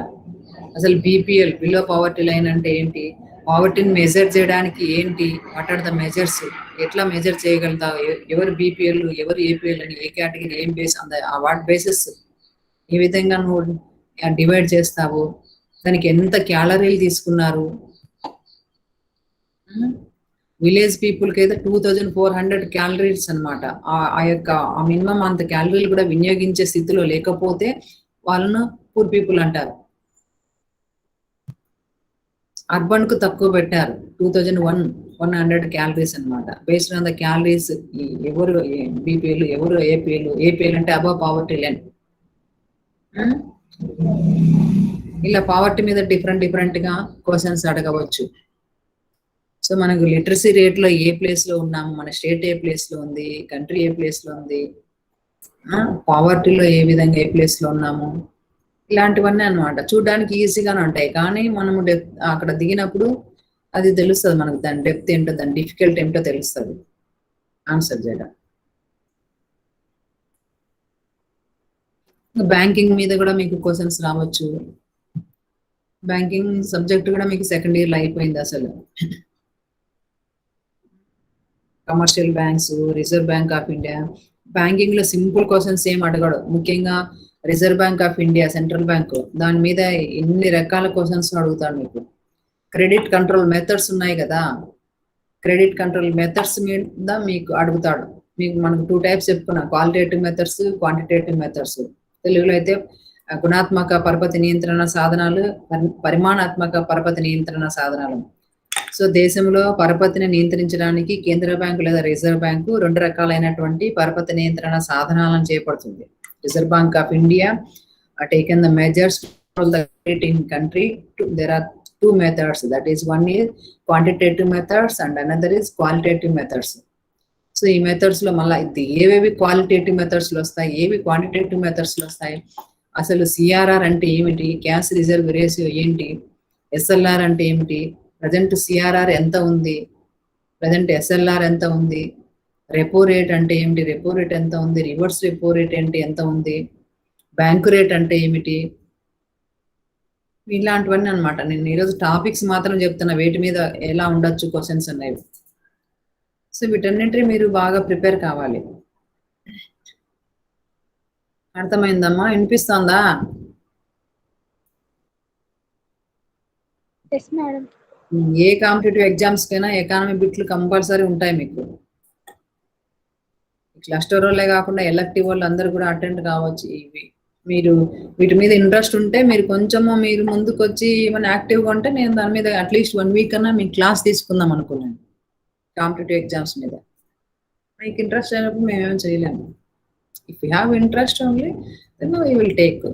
అసలు బీపీఎల్, బిలో పావర్టీ లైన్ అంటే ఏంటి, పావర్టీని మెజర్ చేయడానికి ఏంటి, వాట్ ఆర్ ద మెజర్స్, ఎట్లా మెజర్ చేయగలుగుతావు, ఎవరు బీపీఎల్ ఎవరు ఏపీఎల్ అని, ఏ కేటగిరీ ఏం బేస్ వాట్ బేసిస్ ఏ విధంగా నువ్వు డివైడ్ చేస్తావు, దానికి ఎంత క్యాలరీలు తీసుకున్నారు. విలేజ్ పీపుల్కి అయితే 2400 క్యాలరీస్ అనమాట. ఆ యొక్క మినిమం అంత క్యాలరీలు కూడా వినియోగించే స్థితిలో లేకపోతే వాళ్ళను పూర్ పీపుల్ అంటారు. అర్బన్ కు తక్కువ పెట్టారు, 2100 క్యాలరీస్ అనమాట. బేస్డ్ ఆన్ ద క్యాలరీస్ ఎవరు బీపీఎల్ ఎవరు ఏపీఎల్ అంటే అబవ్ పావర్టీ లైన్. ఇలా పావర్టీ మీద డిఫరెంట్ గా క్వశ్చన్స్ అడగవచ్చు. సో మనకు లిటరసీ రేట్ లో ఏ ప్లేస్ లో ఉన్నాము, మన స్టేట్ ఏ ప్లేస్ లో ఉంది, కంట్రీ ఏ ప్లేస్ లో ఉంది, పావర్టీలో ఏ విధంగా ఏ ప్లేస్ లో ఉన్నాము, ఇలాంటివన్నీ అనమాట. చూడడానికి ఈజీగానే ఉంటాయి, కానీ మనము అక్కడ దిగినప్పుడు అది తెలుస్తుంది మనకు, దాని డెప్త్ ఏంటో, దాని డిఫికల్ట్ ఏంటో తెలుస్తుంది ఆన్సర్ చేయడం. బ్యాంకింగ్ మీద కూడా మీకు క్వశ్చన్స్ రావచ్చు. బ్యాంకింగ్ సబ్జెక్ట్ కూడా మీకు సెకండ్ ఇయర్ లో అయిపోయింది. అసలు commercial banks, reserve Bank of India, banking లో సింపుల్ క్వశ్చన్స్ ఏం అడగడు. ముఖ్యంగా reserve Bank of India, central bank, దాని మీద ఎన్ని రకాల క్వశ్చన్స్ అడుగుతాడు మీకు. క్రెడిట్ కంట్రోల్ మెథడ్స్ ఉన్నాయి కదా, క్రెడిట్ కంట్రోల్ మెథడ్స్ మీద మీకు అడుగుతాడు. మీకు మనకు 2 types చెప్పుకున్నాం, క్వాలిటేటివ్ మెథడ్స్, క్వాంటిటేటివ్ మెథడ్స్. తెలుగులో అయితే గుణాత్మక పరపతి నియంత్రణ సాధనాలు, పరిమాణాత్మక పరపతి నియంత్రణ సాధనాలు. సో దేశంలో పరపతిని నియంత్రించడానికి కేంద్ర బ్యాంకు లేదా రిజర్వ్ బ్యాంకు 2 రకాలైనటువంటి పరపతి నియంత్రణ సాధనాలను చేపడుతుంది. Reserve Bank of India taken the measures control the rate in country. There are 2 methods, that is, one is quantitative methods and another is qualitative methods. So ఈ మెథడ్స్ లో మళ్ళీ ఏవేవి క్వాలిటేటివ్ మెథడ్స్ లో వస్తాయి, ఏవి క్వాంటిటేటివ్ మెథడ్స్ లో వస్తాయి, అసలు సిఆర్ఆర్ అంటే ఏమిటి, క్యాష్ రిజర్వ్ రేషియో ఏంటి, ఎస్ఎల్ఆర్ అంటే ఏమిటి, ప్రజెంట్ సిఆర్ఆర్ ఎంత ఉంది, ప్రజెంట్ ఎస్ఎల్ఆర్ ఎంత ఉంది, రెపో రేట్ అంటే ఏమిటి, రెపో రేట్ ఎంత ఉంది, రివర్స్ రెపో రేట్ అంటే ఎంత ఉంది, బ్యాంకు రేట్ అంటే ఏమిటి, ఇలాంటివన్నీ అనమాట. నేను ఈరోజు టాపిక్స్ మాత్రం చెప్తున్నా, వేటి మీద ఎలా ఉండొచ్చు క్వశ్చన్స్ అనేవి. సో వీటన్నింటినీ మీరు బాగా ప్రిపేర్ కావాలి. అర్థమైందమ్మా? వినిపిస్తుందా? ఏ కాంపిటేటివ్ ఎగ్జామ్స్ కైనా ఎకానమీ బిట్లు కంపల్సరీ ఉంటాయి మీకు. క్లస్టర్ వాళ్ళే కాకుండా ఎలక్టివ్ వాళ్ళు అందరూ కూడా అటెండ్ కావచ్చు. ఇవి మీరు వీటి మీద ఇంట్రెస్ట్ ఉంటే మీరు కొంచెము మీరు ముందుకు వచ్చి ఏమైనా యాక్టివ్గా ఉంటే నేను దాని మీద అట్లీస్ట్ 1 వీక్ అన్నా మీకు క్లాస్ తీసుకుందాం అనుకున్నాను కాంపిటేటివ్ ఎగ్జామ్స్ మీద. మీకు ఇంట్రెస్ట్ అయినప్పుడు మేమేం చేయలేము. If you have interest only then we will take.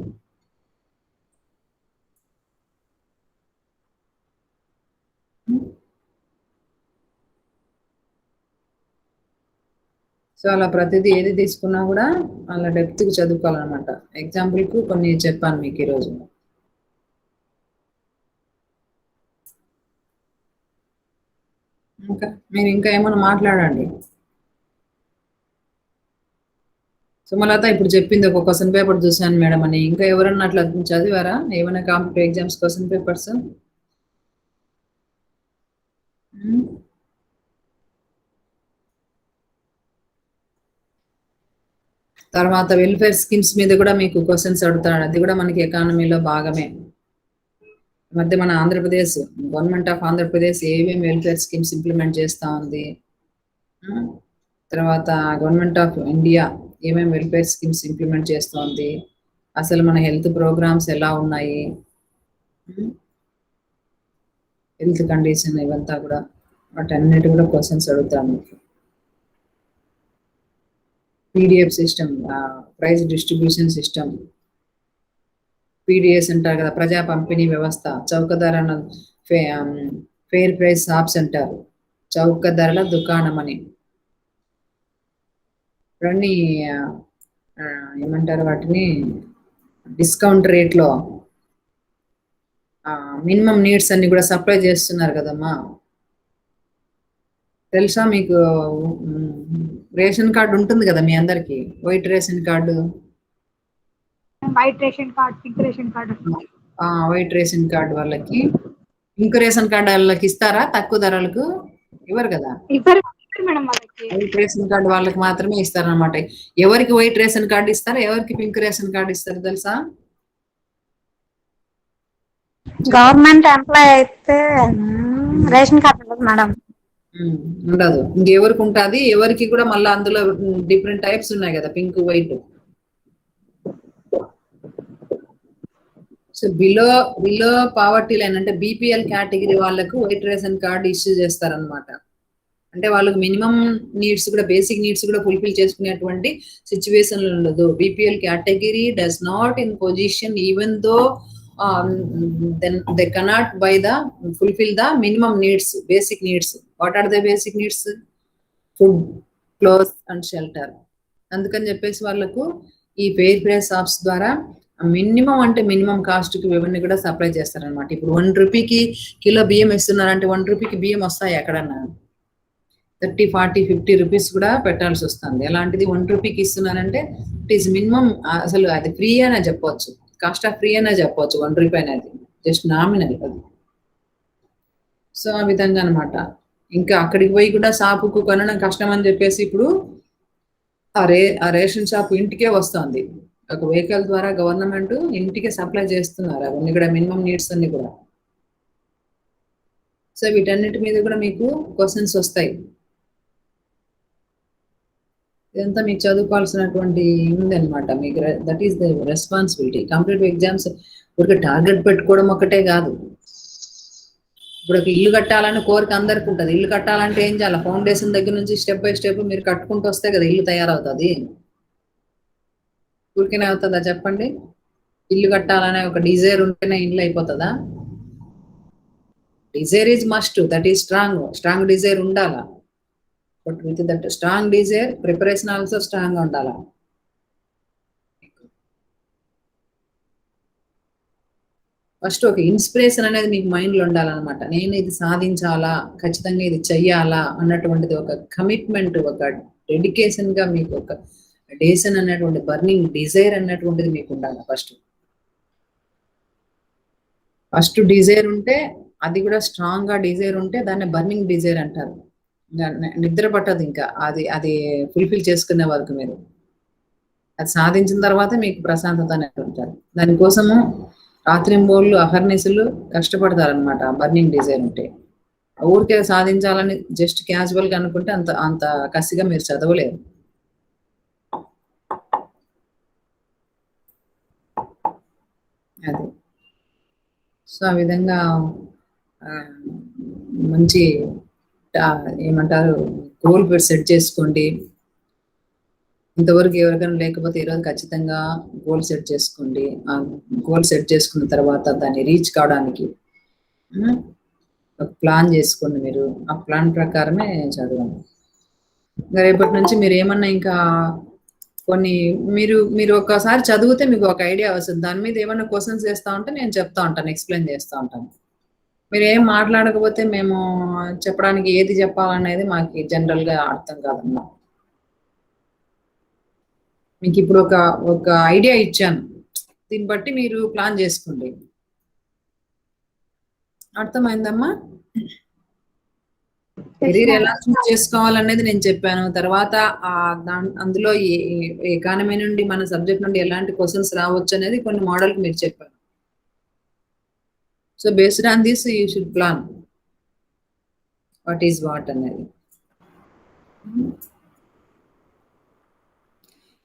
So అలా ప్రతిదీ ఏది తీసుకున్నా కూడా అలా డెప్త్కి చదువుకోవాలన్నమాట. ఎగ్జాంపుల్కు కొన్ని చెప్పాను మీకు ఈరోజు. ఇంకా మీరు ఇంకా ఏమైనా మాట్లాడండి. సుమలత ఇప్పుడు చెప్పింది ఒక క్వశ్చన్ పేపర్ చూసాను మేడం అని. ఇంకా ఎవరన్నా అట్లా చదివారా ఏమైనా కాంపిటేటివ్ ఎగ్జామ్స్ క్వశ్చన్ పేపర్స్? తర్వాత వెల్ఫేర్ స్కీమ్స్ మీద కూడా మీకు క్వశ్చన్స్ అడుగుతాడు. అది కూడా మనకి ఎకానమీలో భాగమే. ఈ మధ్య మన ఆంధ్రప్రదేశ్ గవర్నమెంట్ ఆఫ్ ఆంధ్రప్రదేశ్ ఏమేమి వెల్ఫేర్ స్కీమ్స్ ఇంప్లిమెంట్ చేస్తా ఉంది, తర్వాత గవర్నమెంట్ ఆఫ్ ఇండియా ఏమేమి వెల్ఫేర్ స్కీమ్స్ ఇంప్లిమెంట్ చేస్తోంది, అసలు మన హెల్త్ ప్రోగ్రామ్స్ ఎలా ఉన్నాయి, హెల్త్ కండిషన్ ఇవంతా కూడా వాటన్నిటి కూడా క్వశ్చన్స్ అడుగుతాను. PDF system, price distribution system, PDS అంటారు కదా, ప్రజా పంపిణీ వ్యవస్థ, చౌక ధరల ఫెయిర్ ప్రైస్ షాప్స్ అంటారు, చౌక ధరల దుకాణం అని. ఇవన్నీ ఏమంటారు వాటిని, డిస్కౌంట్ రేట్లో మినిమం నీడ్స్ అన్ని కూడా సప్లై చేస్తున్నారు కదమ్మా. తెలుసా మీకు? రేషన్ కార్డు ఉంటుంది కదా మీ అందరికి, white ration card, white ration card, pink ration card. White ration card వాళ్ళకి, పింక్ రేషన్ కార్డు వాళ్ళకి ఇస్తారా తక్కువ ధరలకు? ఇవ్వరు కదా. ఇవ్వరు మేడం వాళ్ళకి. వైట్ రేషన్ కార్డు వాళ్ళకి మాత్రమే ఇస్తారన్నమాట. ఎవరికి వైట్ రేషన్ కార్డు ఇస్తారు, ఎవరికి పింక్ రేషన్ కార్డు ఇస్తారు తెలుసా? గవర్నమెంట్ ఎంప్లాయ్ అయితే రేషన్ కార్డు ఉండదు మేడం. ఉండదు. ఇంకెవరికి ఉంటుంది, ఎవరికి కూడా మళ్ళీ అందులో డిఫరెంట్ టైప్స్ ఉన్నాయి కదా, pink white. So below poverty line అంటే బీపీఎల్ కేటగిరీ వాళ్ళకు వైట్ రేషన్ కార్డు ఇష్యూ చేస్తారనమాట. అంటే వాళ్ళకి మినిమం నీడ్స్ కూడా, బేసిక్ నీడ్స్ కూడా ఫుల్ఫిల్ చేసుకునేటువంటి సిచ్యువేషన్ ఉండదు. BPL category does not in position even though then they cannot buy fulfill the minimum needs, basic needs. What are the basic needs? Food, clothes and shelter. అందుకని చెప్పేసి వాళ్ళకు ఈ fair price shops ద్వారా minimum అంటే minimum cost కి ఇవన్నీ కూడా supply చేస్తారనమాట. ఇప్పుడు 1 రూపీకి కిలో బియ్యం ఇస్తున్నారంటే 1 రూపీకి బియ్యం వస్తాయి ఎక్కడన్నా? 30, 40, 50 రూపీస్ కూడా పెట్టాల్సి వస్తుంది. అలాంటిది 1 రూపీకి ఇస్తున్నారంటే ఇట్ ఈస్ మినిమం. అసలు అది ఫ్రీ అనే చెప్పవచ్చు, కాస్ట్ ఆఫ్ ఫ్రీ అనే చెప్పవచ్చు. 1 రూపాయి అనేది జస్ట్ నామినల్ అది. సో ఆ విధంగా అనమాట. ఇంకా అక్కడికి పోయి కూడా షాపుకు కొనడం కష్టం అని చెప్పేసి ఇప్పుడు ఆ రేషన్ షాప్ ఇంటికే వస్తుంది. ఒక వెహికల్ ద్వారా గవర్నమెంట్ ఇంటికే సప్లై చేస్తున్నారు అవన్నీ కూడా, మినిమం నీడ్స్ అన్ని కూడా. సో వీటన్నిటి మీద కూడా మీకు క్వశ్చన్స్ వస్తాయి. ఇదంతా మీకు చదువుకోవాల్సినటువంటి ఉందన్నమాట. మీకు that is the responsibility. Competitive exams ఒక టార్గెట్ పెట్టుకోవడం ఒకటే కాదు. ఇప్పుడు ఒక ఇల్లు కట్టాలని కోరిక అందరికి ఉంటుంది. ఇల్లు కట్టాలంటే ఏం చేయాలి? ఫౌండేషన్ దగ్గర నుంచి స్టెప్ బై స్టెప్ మీరు కట్టుకుంటూ వస్తే కదా ఇల్లు తయారవుతుంది. ఊరికేనే అవుతుందా చెప్పండి? ఇల్లు కట్టాలనే ఒక డిజైర్ ఉంటేనే ఇల్లు అయిపోతుందా? Desire is must, that is strong desire ఉండాలా. But with that strong desire preparation also strong ఉండాలా. ఫస్ట్ ఒక ఇన్స్పిరేషన్ అనేది మీకు మైండ్లో ఉండాలన్నమాట. నేను ఇది సాధించాలా, ఖచ్చితంగా ఇది చెయ్యాలా అన్నటువంటిది ఒక కమిట్మెంట్, ఒక డెడికేషన్ గా మీకు ఒక డేషన్ అన్నటువంటి బర్నింగ్ డిజైర్ అన్నటువంటిది మీకు ఉండాలి. ఫస్ట్ డిజైర్ ఉంటే, అది కూడా స్ట్రాంగ్ గా డిజైర్ ఉంటే దాన్ని బర్నింగ్ డిజైర్ అంటారు. నిద్ర పట్టదు ఇంకా అది ఫుల్ఫిల్ చేసుకునే వరకు. మీరు అది సాధించిన తర్వాత మీకు ప్రశాంతత అనేది ఉంటారు. దానికోసము రాత్రింబోళ్ళు అహర్నిశలు కష్టపడతారనమాట. బర్నింగ్ డిజైర్ ఉంటే ఊరికే సాధించాలని జస్ట్ క్యాజువల్ గా అనుకుంటే అంత కసిగా మీరు చదవలేరు. అది సో ఆ విధంగా మంచి ఏమంటారు గోల్ సెట్ చేసుకోండి. ఇంతవరకు ఎవరికైనా లేకపోతే ఈరోజు ఖచ్చితంగా గోల్ సెట్ చేసుకోండి. ఆ గోల్ సెట్ చేసుకున్న తర్వాత దాన్ని రీచ్ కావడానికి ఒక ప్లాన్ చేసుకోండి. మీరు ఆ ప్లాన్ ప్రకారమే చదవండి. ఇంకా రేపటి నుంచి మీరు ఏమన్నా ఇంకా కొన్ని మీరు ఒకసారి చదివితే మీకు ఒక ఐడియా వస్తుంది. దాని మీద ఏమన్నా క్వశ్చన్స్ చేస్తా ఉంటే నేను చెప్తా ఉంటాను, ఎక్స్ప్లెయిన్ చేస్తూ ఉంటాను. మీరు ఏం మాట్లాడకపోతే మేము చెప్పడానికి ఏది చెప్పాలనేది మాకు జనరల్ గా అర్థం కాదమ్మా. మీకు ఇప్పుడు ఒక ఐడియా ఇచ్చాను, దీన్ని బట్టి మీరు ప్లాన్ చేసుకోండి. అర్థమైందమ్మా? కెరీర్ ఎలా చూస్ చేసుకోవాలనేది నేను చెప్పాను. తర్వాత అందులో ఎకానమీ నుండి మన సబ్జెక్ట్ నుండి ఎలాంటి క్వశ్చన్స్ రావచ్చు అనేది కొన్ని మోడల్ మీరు చెప్పారు. So based on this you should plan what is what అనేది.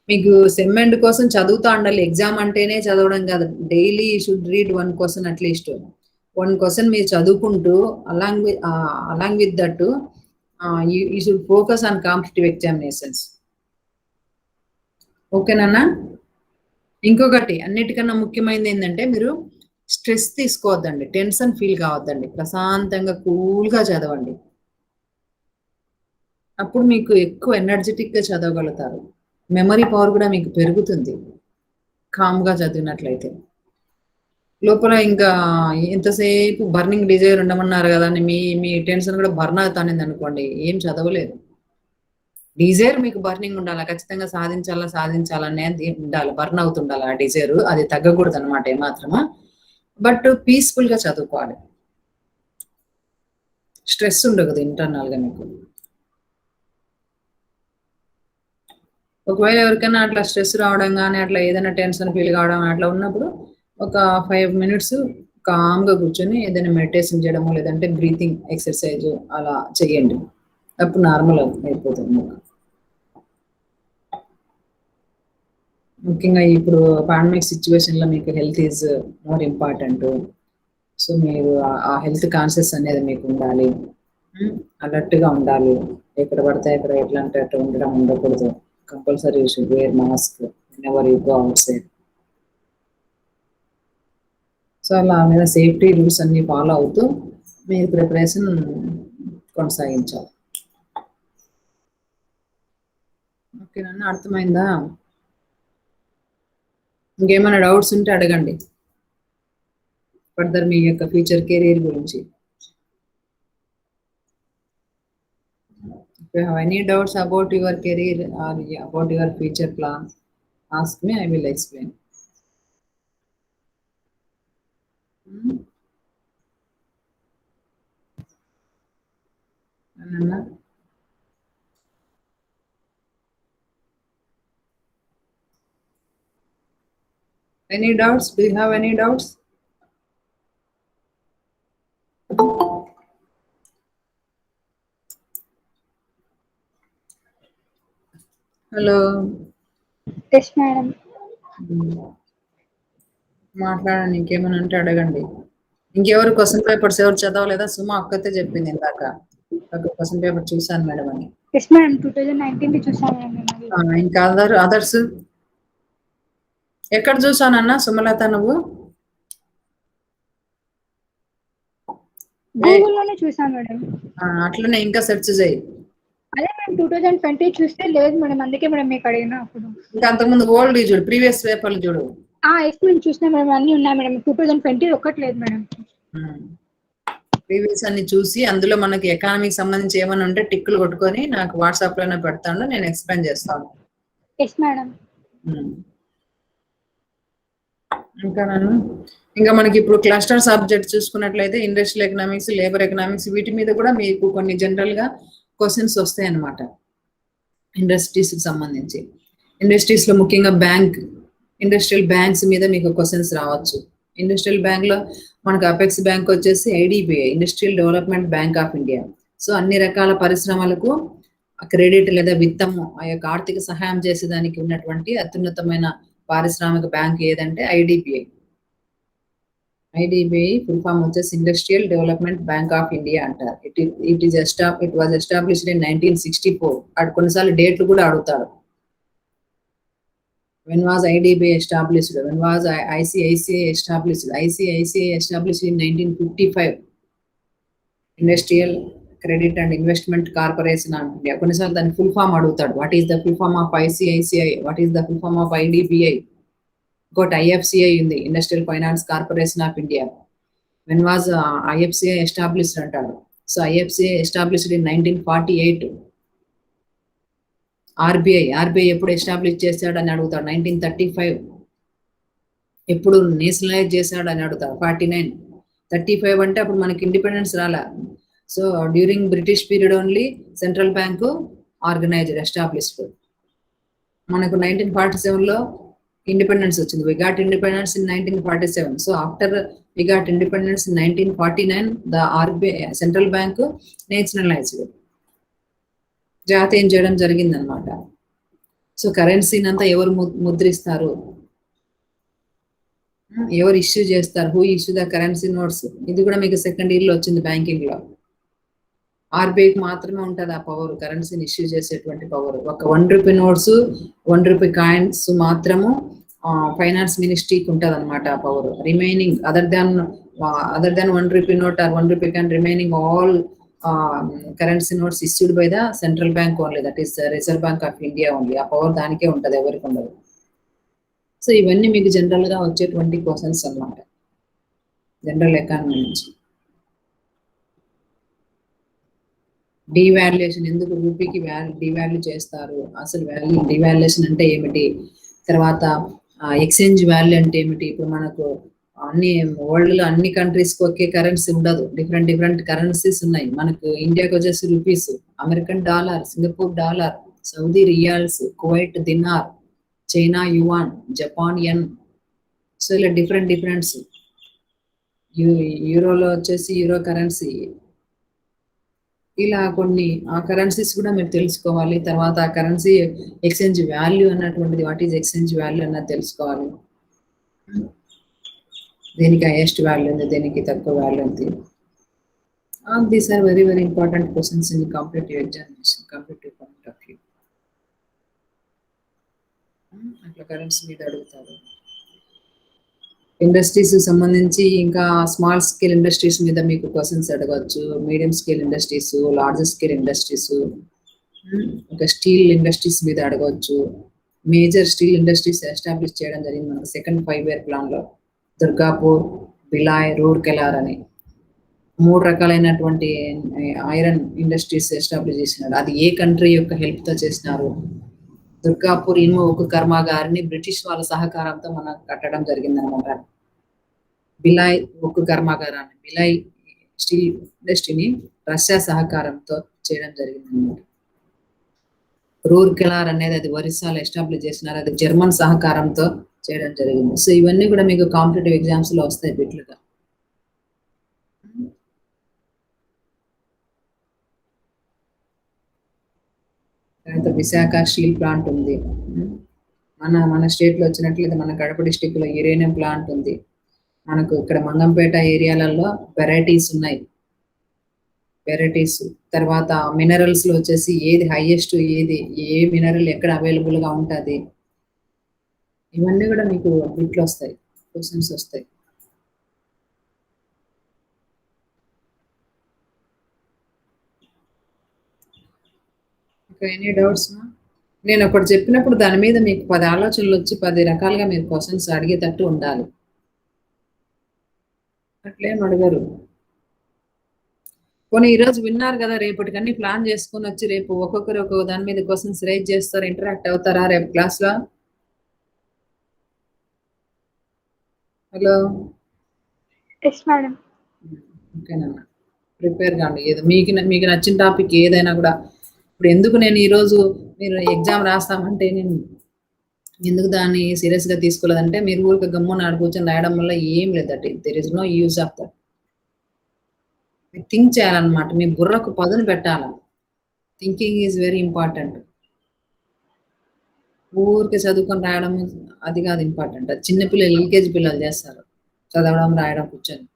మీకు సెమ్మెంట్ కోసం చదువుతూ ఉండాలి. ఎగ్జామ్ అంటేనే చదవడం కాదు, daily you should read 1 question at least. 1 question మీరు చదువుకుంటూ along with that you should focus on competitive examinations. ఓకేనా? ఇంకొకటి అన్నిటికన్నా ముఖ్యమైనది ఏంటంటే మీరు స్ట్రెస్ తీసుకోవద్దండి, టెన్షన్ ఫీల్ కావద్దండి, ప్రశాంతంగా కూల్గా చదవండి. అప్పుడు మీకు ఎక్కువ ఎనర్జెటిక్గా చదవగలుగుతారు. మెమరీ పవర్ కూడా మీకు పెరుగుతుంది కామ్గా చదివినట్లయితే. లోపల ఇంకా ఎంతసేపు బర్నింగ్ డిజైర్ ఉండమన్నారు కదా అని మీ టెన్షన్ కూడా బర్న్ అవుతానేది అనుకోండి, ఏం చదవలేదు. డిజైర్ మీకు బర్నింగ్ ఉండాలి, ఖచ్చితంగా సాధించాలనేది ఉండాలి, బర్న్ అవుతుండాలి ఆ డిజైర్, అది తగ్గకూడదు అనమాట ఏమాత్రమా. బట్ పీస్ఫుల్ గా చదువుకోవాలి, స్ట్రెస్ ఉండదు ఇంటర్నల్ గా మీకు. ఒకవేళ ఎవరికైనా అట్లా స్ట్రెస్ రావడం కానీ అట్లా ఏదైనా టెన్షన్ ఫీల్ కావడం అట్లా ఉన్నప్పుడు ఒక 5 minutes కామ్గా కూర్చొని ఏదైనా మెడిటేషన్ చేయడము లేదంటే బ్రీతింగ్ ఎక్సర్సైజ్ అలా చేయండి, అప్పుడు నార్మల్ అయిపోతుంది మీకు. ముఖ్యంగా ఇప్పుడు పాండమిక్ సిచ్యువేషన్లో మీకు health is more important. So మీరు ఆ హెల్త్ కాన్షియస్ అనేది మీకు ఉండాలి, అలర్ట్గా ఉండాలి. ఎక్కడ పడితే ఎక్కడ ఎట్లా అంటే అట్లా ఉండడం ఉండకూడదు. Compulsory you should wear mask whenever you go outside. So అలా మీద సేఫ్టీ రూల్స్ అన్ని ఫాలో అవుతూ మీరు ప్రిపరేషన్ కొనసాగించాలి. ఓకేనా? అర్థమైందా? ఇంకేమైనా డౌట్స్ ఉంటే అడగండి ఫర్దర్ మీ యొక్క ఫ్యూచర్ కెరీర్ గురించి. If you have any doubts about your career or about your future plan, ask me, I will explain. Anna? Any doubts? Do you have any doubts? Hello. Yes madam. మాట్లాడండి, ఇంకేమైనా ఉంటే అడగండి. ఇంకెవరు question papers ఎవరు చదవలేదా? సుమా అక్కతే చెప్పింది ఇందాక, question paper చూసాను madam అని. ఎస్ మేడం, 2019 చూసాను మేడం. ఇంకా అదర్స్ ఎక్కడ చూసానన్నా సుమలత నువ్వు? గూగుల్లోనే చూసాను మేడం. అట్లనే ఇంకా సెర్చ్ చేయి. అదే మేడం 2020 చూస్తే లేదు మేడం, అందుకే మేడం మీకు అడిగినా. అప్పుడు ఇంకా అంతకుముందు ఓల్డ్ చూడు, ప్రీవియస్ పేపర్లు చూడు. ఎస్ మేడం చూసినా మేడం, అన్ని ఉన్నాయి మేడం. 2020 ఒక్కటి లేదు మేడం. ప్రీవియస్ అన్ని చూసి అందులో మనకి ఎకానమీకి సంబంధించి ఏమైనా ఉంటే టిక్కులు కొట్టుకొని నాకు వాట్సాప్ లోనే పెడతాను, నేను ఎక్స్ప్లెయిన్ చేస్తాను. Yes madam. ఇంకా మనకి ఇప్పుడు క్లస్టర్ సబ్జెక్ట్ చూసుకున్నట్లయితే ఇండస్ట్రియల్ ఎకనామిక్స్, లేబర్ ఎకనామిక్స్, వీటి మీద కూడా మీకు కొన్ని జనరల్ గా క్వశ్చన్స్ వస్తాయి అన్నమాట. ఇండస్ట్రీస్ కి సంబంధించి ఇండస్ట్రీస్ లో ముఖ్యంగా ఇండస్ట్రియల్ బ్యాంక్స్ మీద మీకు క్వశ్చన్స్ రావచ్చు. ఇండస్ట్రియల్ బ్యాంక్ లో మనకు అపెక్స్ బ్యాంక్ వచ్చేసి IDBI, industrial development bank of India. So అన్ని రకాల పరిశ్రమలకు క్రెడిట్ లేదా విత్తము ఆ యొక్క ఆర్థిక సహాయం చేసేదానికి ఉన్నటువంటి అత్యున్నతమైన పారిశ్రామిక బ్యాంక్ ఏదంటే ఐడిబిఐ. ఐడిబిఐ ఫుల్ ఫామ్ వచ్చేసి industrial development bank of India అంటారు. It was established in 1964. అటు కొన్నిసార్లు డేట్లు కూడా అడుగుతారు. When was IDBI established? When was ICICI established? ICICI established in 1955. Industrial Credit and Investment Corporation of India. కొన్నిసార్లు దాని full form అడుగుతాడు. What is the full form of ICICI? What is the full form of IDBI? ఇంకోటి IFCI ఉంది, industrial finance corporation of India. When was IFCI established అంటాడు. So IFCI established in 1948. RBI ఎప్పుడు establish చేశాడు అని అడుగుతాడు. 1935 ఎప్పుడు nationalise చేశాడు అని అడుగుతాడు. 35 అంటే అప్పుడు మనకి ఇండిపెండెన్స్ రాలా. So during British period only central bank organised established. మనకు 1947లో ఇండిపెండెన్స్ వచ్చింది. We got independence in 1947. So after we got independence in 1949 the RBI central bank nationalised, జాతీయం చేయడం జరిగింది అనమాట. సో కరెన్సీని అంతా ఎవరు ముద్రిస్తారు, ఎవరు ఇష్యూ చేస్తారు, who issue the currency notes, ఇది కూడా మీకు సెకండ్ ఇయర్లో వచ్చింది బ్యాంకింగ్ లో. ఆర్బీఐకి మాత్రమే ఉంటుంది ఆ పవర్, కరెన్సీని ఇష్యూ చేసేటువంటి పవర్. ఒక ₹1 నోట్స్, ₹1 కాయిన్స్ మాత్రము ఫైనాన్స్ మినిస్ట్రీకి ఉంటుంది అనమాట ఆ power. Remaining other than ₹1 note are ₹1 coin, remaining all currency notes issued by the central bank only, that is reserve Bank of India only. ఆ పవర్ దానికే ఉంటుంది, ఎవరికి ఉండదు. సో ఇవన్నీ మీకు జనరల్ గా వచ్చేటువంటి క్వశ్చన్స్ అన్నమాట, జనరల్ ఎకానమీ నుంచి. డివాల్యుయేషన్, ఎందుకు రూపీకి డివాల్యూ చేస్తారు, అసలు డివాల్యుయేషన్ అంటే ఏమిటి, తర్వాత ఎక్స్చేంజ్ వాల్యూ అంటే ఏమిటి. ఇప్పుడు మనకు వరల్డ్ లో అన్ని కంట్రీస్ కి ఒకే కరెన్సీ ఉండదు, డిఫరెంట్ కరెన్సీస్ ఉన్నాయి. మనకు ఇండియాకి వచ్చేసి rupees, American dollar, Singapore dollar, Saudi riyals, Kuwait dinar, China yuan, Japan yen. So ఇలా డిఫరెంట్స్. యూరోలో వచ్చేసి యూరో కరెన్సీ. ఇలా కొన్ని ఆ కరెన్సీస్ కూడా మీరు తెలుసుకోవాలి. తర్వాత ఆ కరెన్సీ ఎక్స్చేంజ్ వాల్యూ అన్నటువంటిది, వాట్ ఈజ్ ఎక్స్చేంజ్ వాల్యూ అన్నది తెలుసుకోవాలి. దేనికి హైయెస్ట్ వాల్యూ ఉంది, దేనికి తక్కువ వాల్యూ ఉంది. These are very important questions in competitive examination, competitive point of view. అట్లా కరెన్సీ మీద అడుగుతారు. ఇండస్ట్రీస్ సంబంధించి ఇంకా స్మాల్ స్కేల్ ఇండస్ట్రీస్ మీద మీకు క్వశ్చన్స్ అడగవచ్చు, medium scale industries, large scale industries, ఒక స్టీల్ ఇండస్ట్రీస్ మీద అడగవచ్చు. మేజర్ స్టీల్ ఇండస్ట్రీస్ ఎస్టాబ్లిష్ చేయడం జరిగింది మనకు సెకండ్ 5-year ప్లాన్ లో. దుర్గాపూర్, బిలాయ్, రూర్కెలార్ అని 3 రకాలైనటువంటి ఐరన్ ఇండస్ట్రీస్ ఎస్టాబ్లిష్ చేసినారు. అది ఏ కంట్రీ యొక్క హెల్ప్ తో చేసినారు? దుర్గాపూర్ ఇనుము ఉక్కు కర్మాగారాన్ని బ్రిటిష్ వాళ్ళ సహకారంతో మనం కట్టడం జరిగింది అనమాట. బిలాయ్ ఉక్కు కర్మాగారాన్ని, బిలాయ్ స్టీల్ ఇండస్ట్రీని రష్యా సహకారంతో చేయడం జరిగింది అనమాట. రూర్కెలార్ అనేది అది ఒరిస్సాలో ఎస్టాబ్లిష్ చేసినారు, అది జర్మన్ సహకారంతో చేయడం జరిగింది. సో ఇవన్నీ కూడా మీకు కాంపిటేటివ్ ఎగ్జామ్స్ లో వస్తాయి బిట్లుగా. తర్వాత విశాఖ స్టీల్ ప్లాంట్ ఉంది. మన స్టేట్ లో వచ్చినట్లయితే మన కడప డిస్టిక్ లో యురేనియం ప్లాంట్ ఉంది. మనకు ఇక్కడ మంగంపేట ఏరియాలలో వెరైటీస్ ఉన్నాయి. తర్వాత మినరల్స్ లో వచ్చేసి ఏది హైయెస్ట్, ఏ మినరల్ ఎక్కడ అవైలబుల్ గా ఉంటుంది, ఇవన్నీ కూడా మీకు బిట్లు వస్తాయి, క్వశ్చన్స్ వస్తాయి. Any doubts? నేను ఒకటి చెప్పినప్పుడు దాని మీద మీకు 10 ఆలోచనలు వచ్చి 10 రకాలుగా మీరు క్వశ్చన్స్ అడిగేటట్టు ఉండాలి. అట్లేం అడగరు. కొన్ని ఈరోజు విన్నారు కదా, రేపటికన్నీ ప్లాన్ చేసుకొని వచ్చి రేపు ఒక్కొక్కరు ఒక్కొక్క దాని మీద క్వశ్చన్స్ రైజ్ చేస్తారు, ఇంటరాక్ట్ అవుతారా రేపు క్లాస్ లో? హలో, ఓకేనమ్మా, ప్రిపేర్ కాండి. ఏదో మీకు నచ్చిన టాపిక్ ఏదైనా కూడా. ఇప్పుడు ఎందుకు నేను ఈరోజు మీరు ఎగ్జామ్ రాస్తామంటే నేను ఎందుకు దాన్ని సీరియస్ గా తీసుకోలేదంటే, మీరు ఊరికి గమ్మున ఆడ కూర్చొని రాయడం వల్ల ఏం లేదట, there is no use of that. మీరు థింక్ చేయాలన్నమాట, మీ బుర్రకు పదును పెట్టాలి. Thinking is very important. ఊరికి చదువుకొని రాయడం అది కాదు ఇంపార్టెంట్. అది చిన్నపిల్లలు, ఎల్కేజీ పిల్లలు చేస్తారు, చదవడం రాయడం కూర్చొని.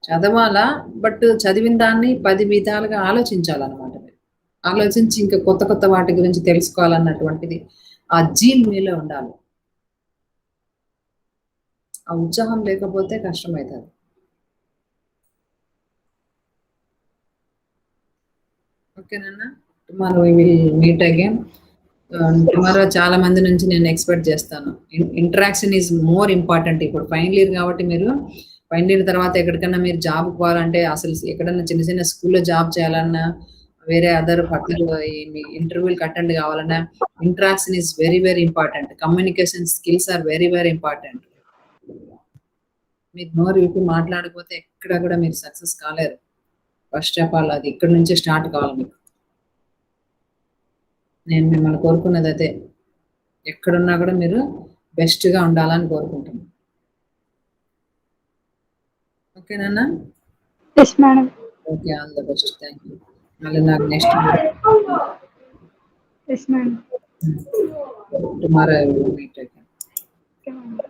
చదవాలా, బట్ చదివిన దాన్ని 10 విధాలుగా ఆలోచించాలన్నమాట. ఆలోచించి ఇంకా కొత్త వాటి గురించి తెలుసుకోవాలన్నటువంటిది ఆ జీల్ మీలో ఉండాలి. ఆ ఉత్సాహం లేకపోతే కష్టమవుతుంది. ఓకేనన్నా, tomorrow we will meet again. Tomorrow చాలా మంది నుంచి నేను ఎక్స్పెక్ట్ చేస్తాను. Interaction is more important. ఇప్పుడు ఫైనల్ ఇయర్ కాబట్టి మీరు ఫైనల్ ఇయర్ తర్వాత ఎక్కడికన్నా మీరు జాబ్ పోవాలంటే, అసలు ఎక్కడన్నా చిన్న స్కూల్లో జాబ్ చేయాలన్నా వేరే అదర్ పర్టికులర్ ఇంటర్వ్యూకి అటెండ్ కావాలన్నా interaction is very very important. Communication skills are very very important. మీరు నోరు విప్పి మాట్లాడకపోతే ఎక్కడ కూడా మీరు సక్సెస్ కాలేరు. ఫస్ట్ ఆఫ్ ఆల్ అది ఇక్కడ నుంచే స్టార్ట్ కావాలి మీకు. నేను మిమ్మల్ని కోరుకున్నది అదే, ఎక్కడున్నా కూడా మీరు బెస్ట్గా ఉండాలని కోరుకుంటున్నాను. ఓకేనా? Yes madam. Okay, all the best. Thank you. మళ్ళీ నాకు next yes madam. Tomorrow meet. Okay madam.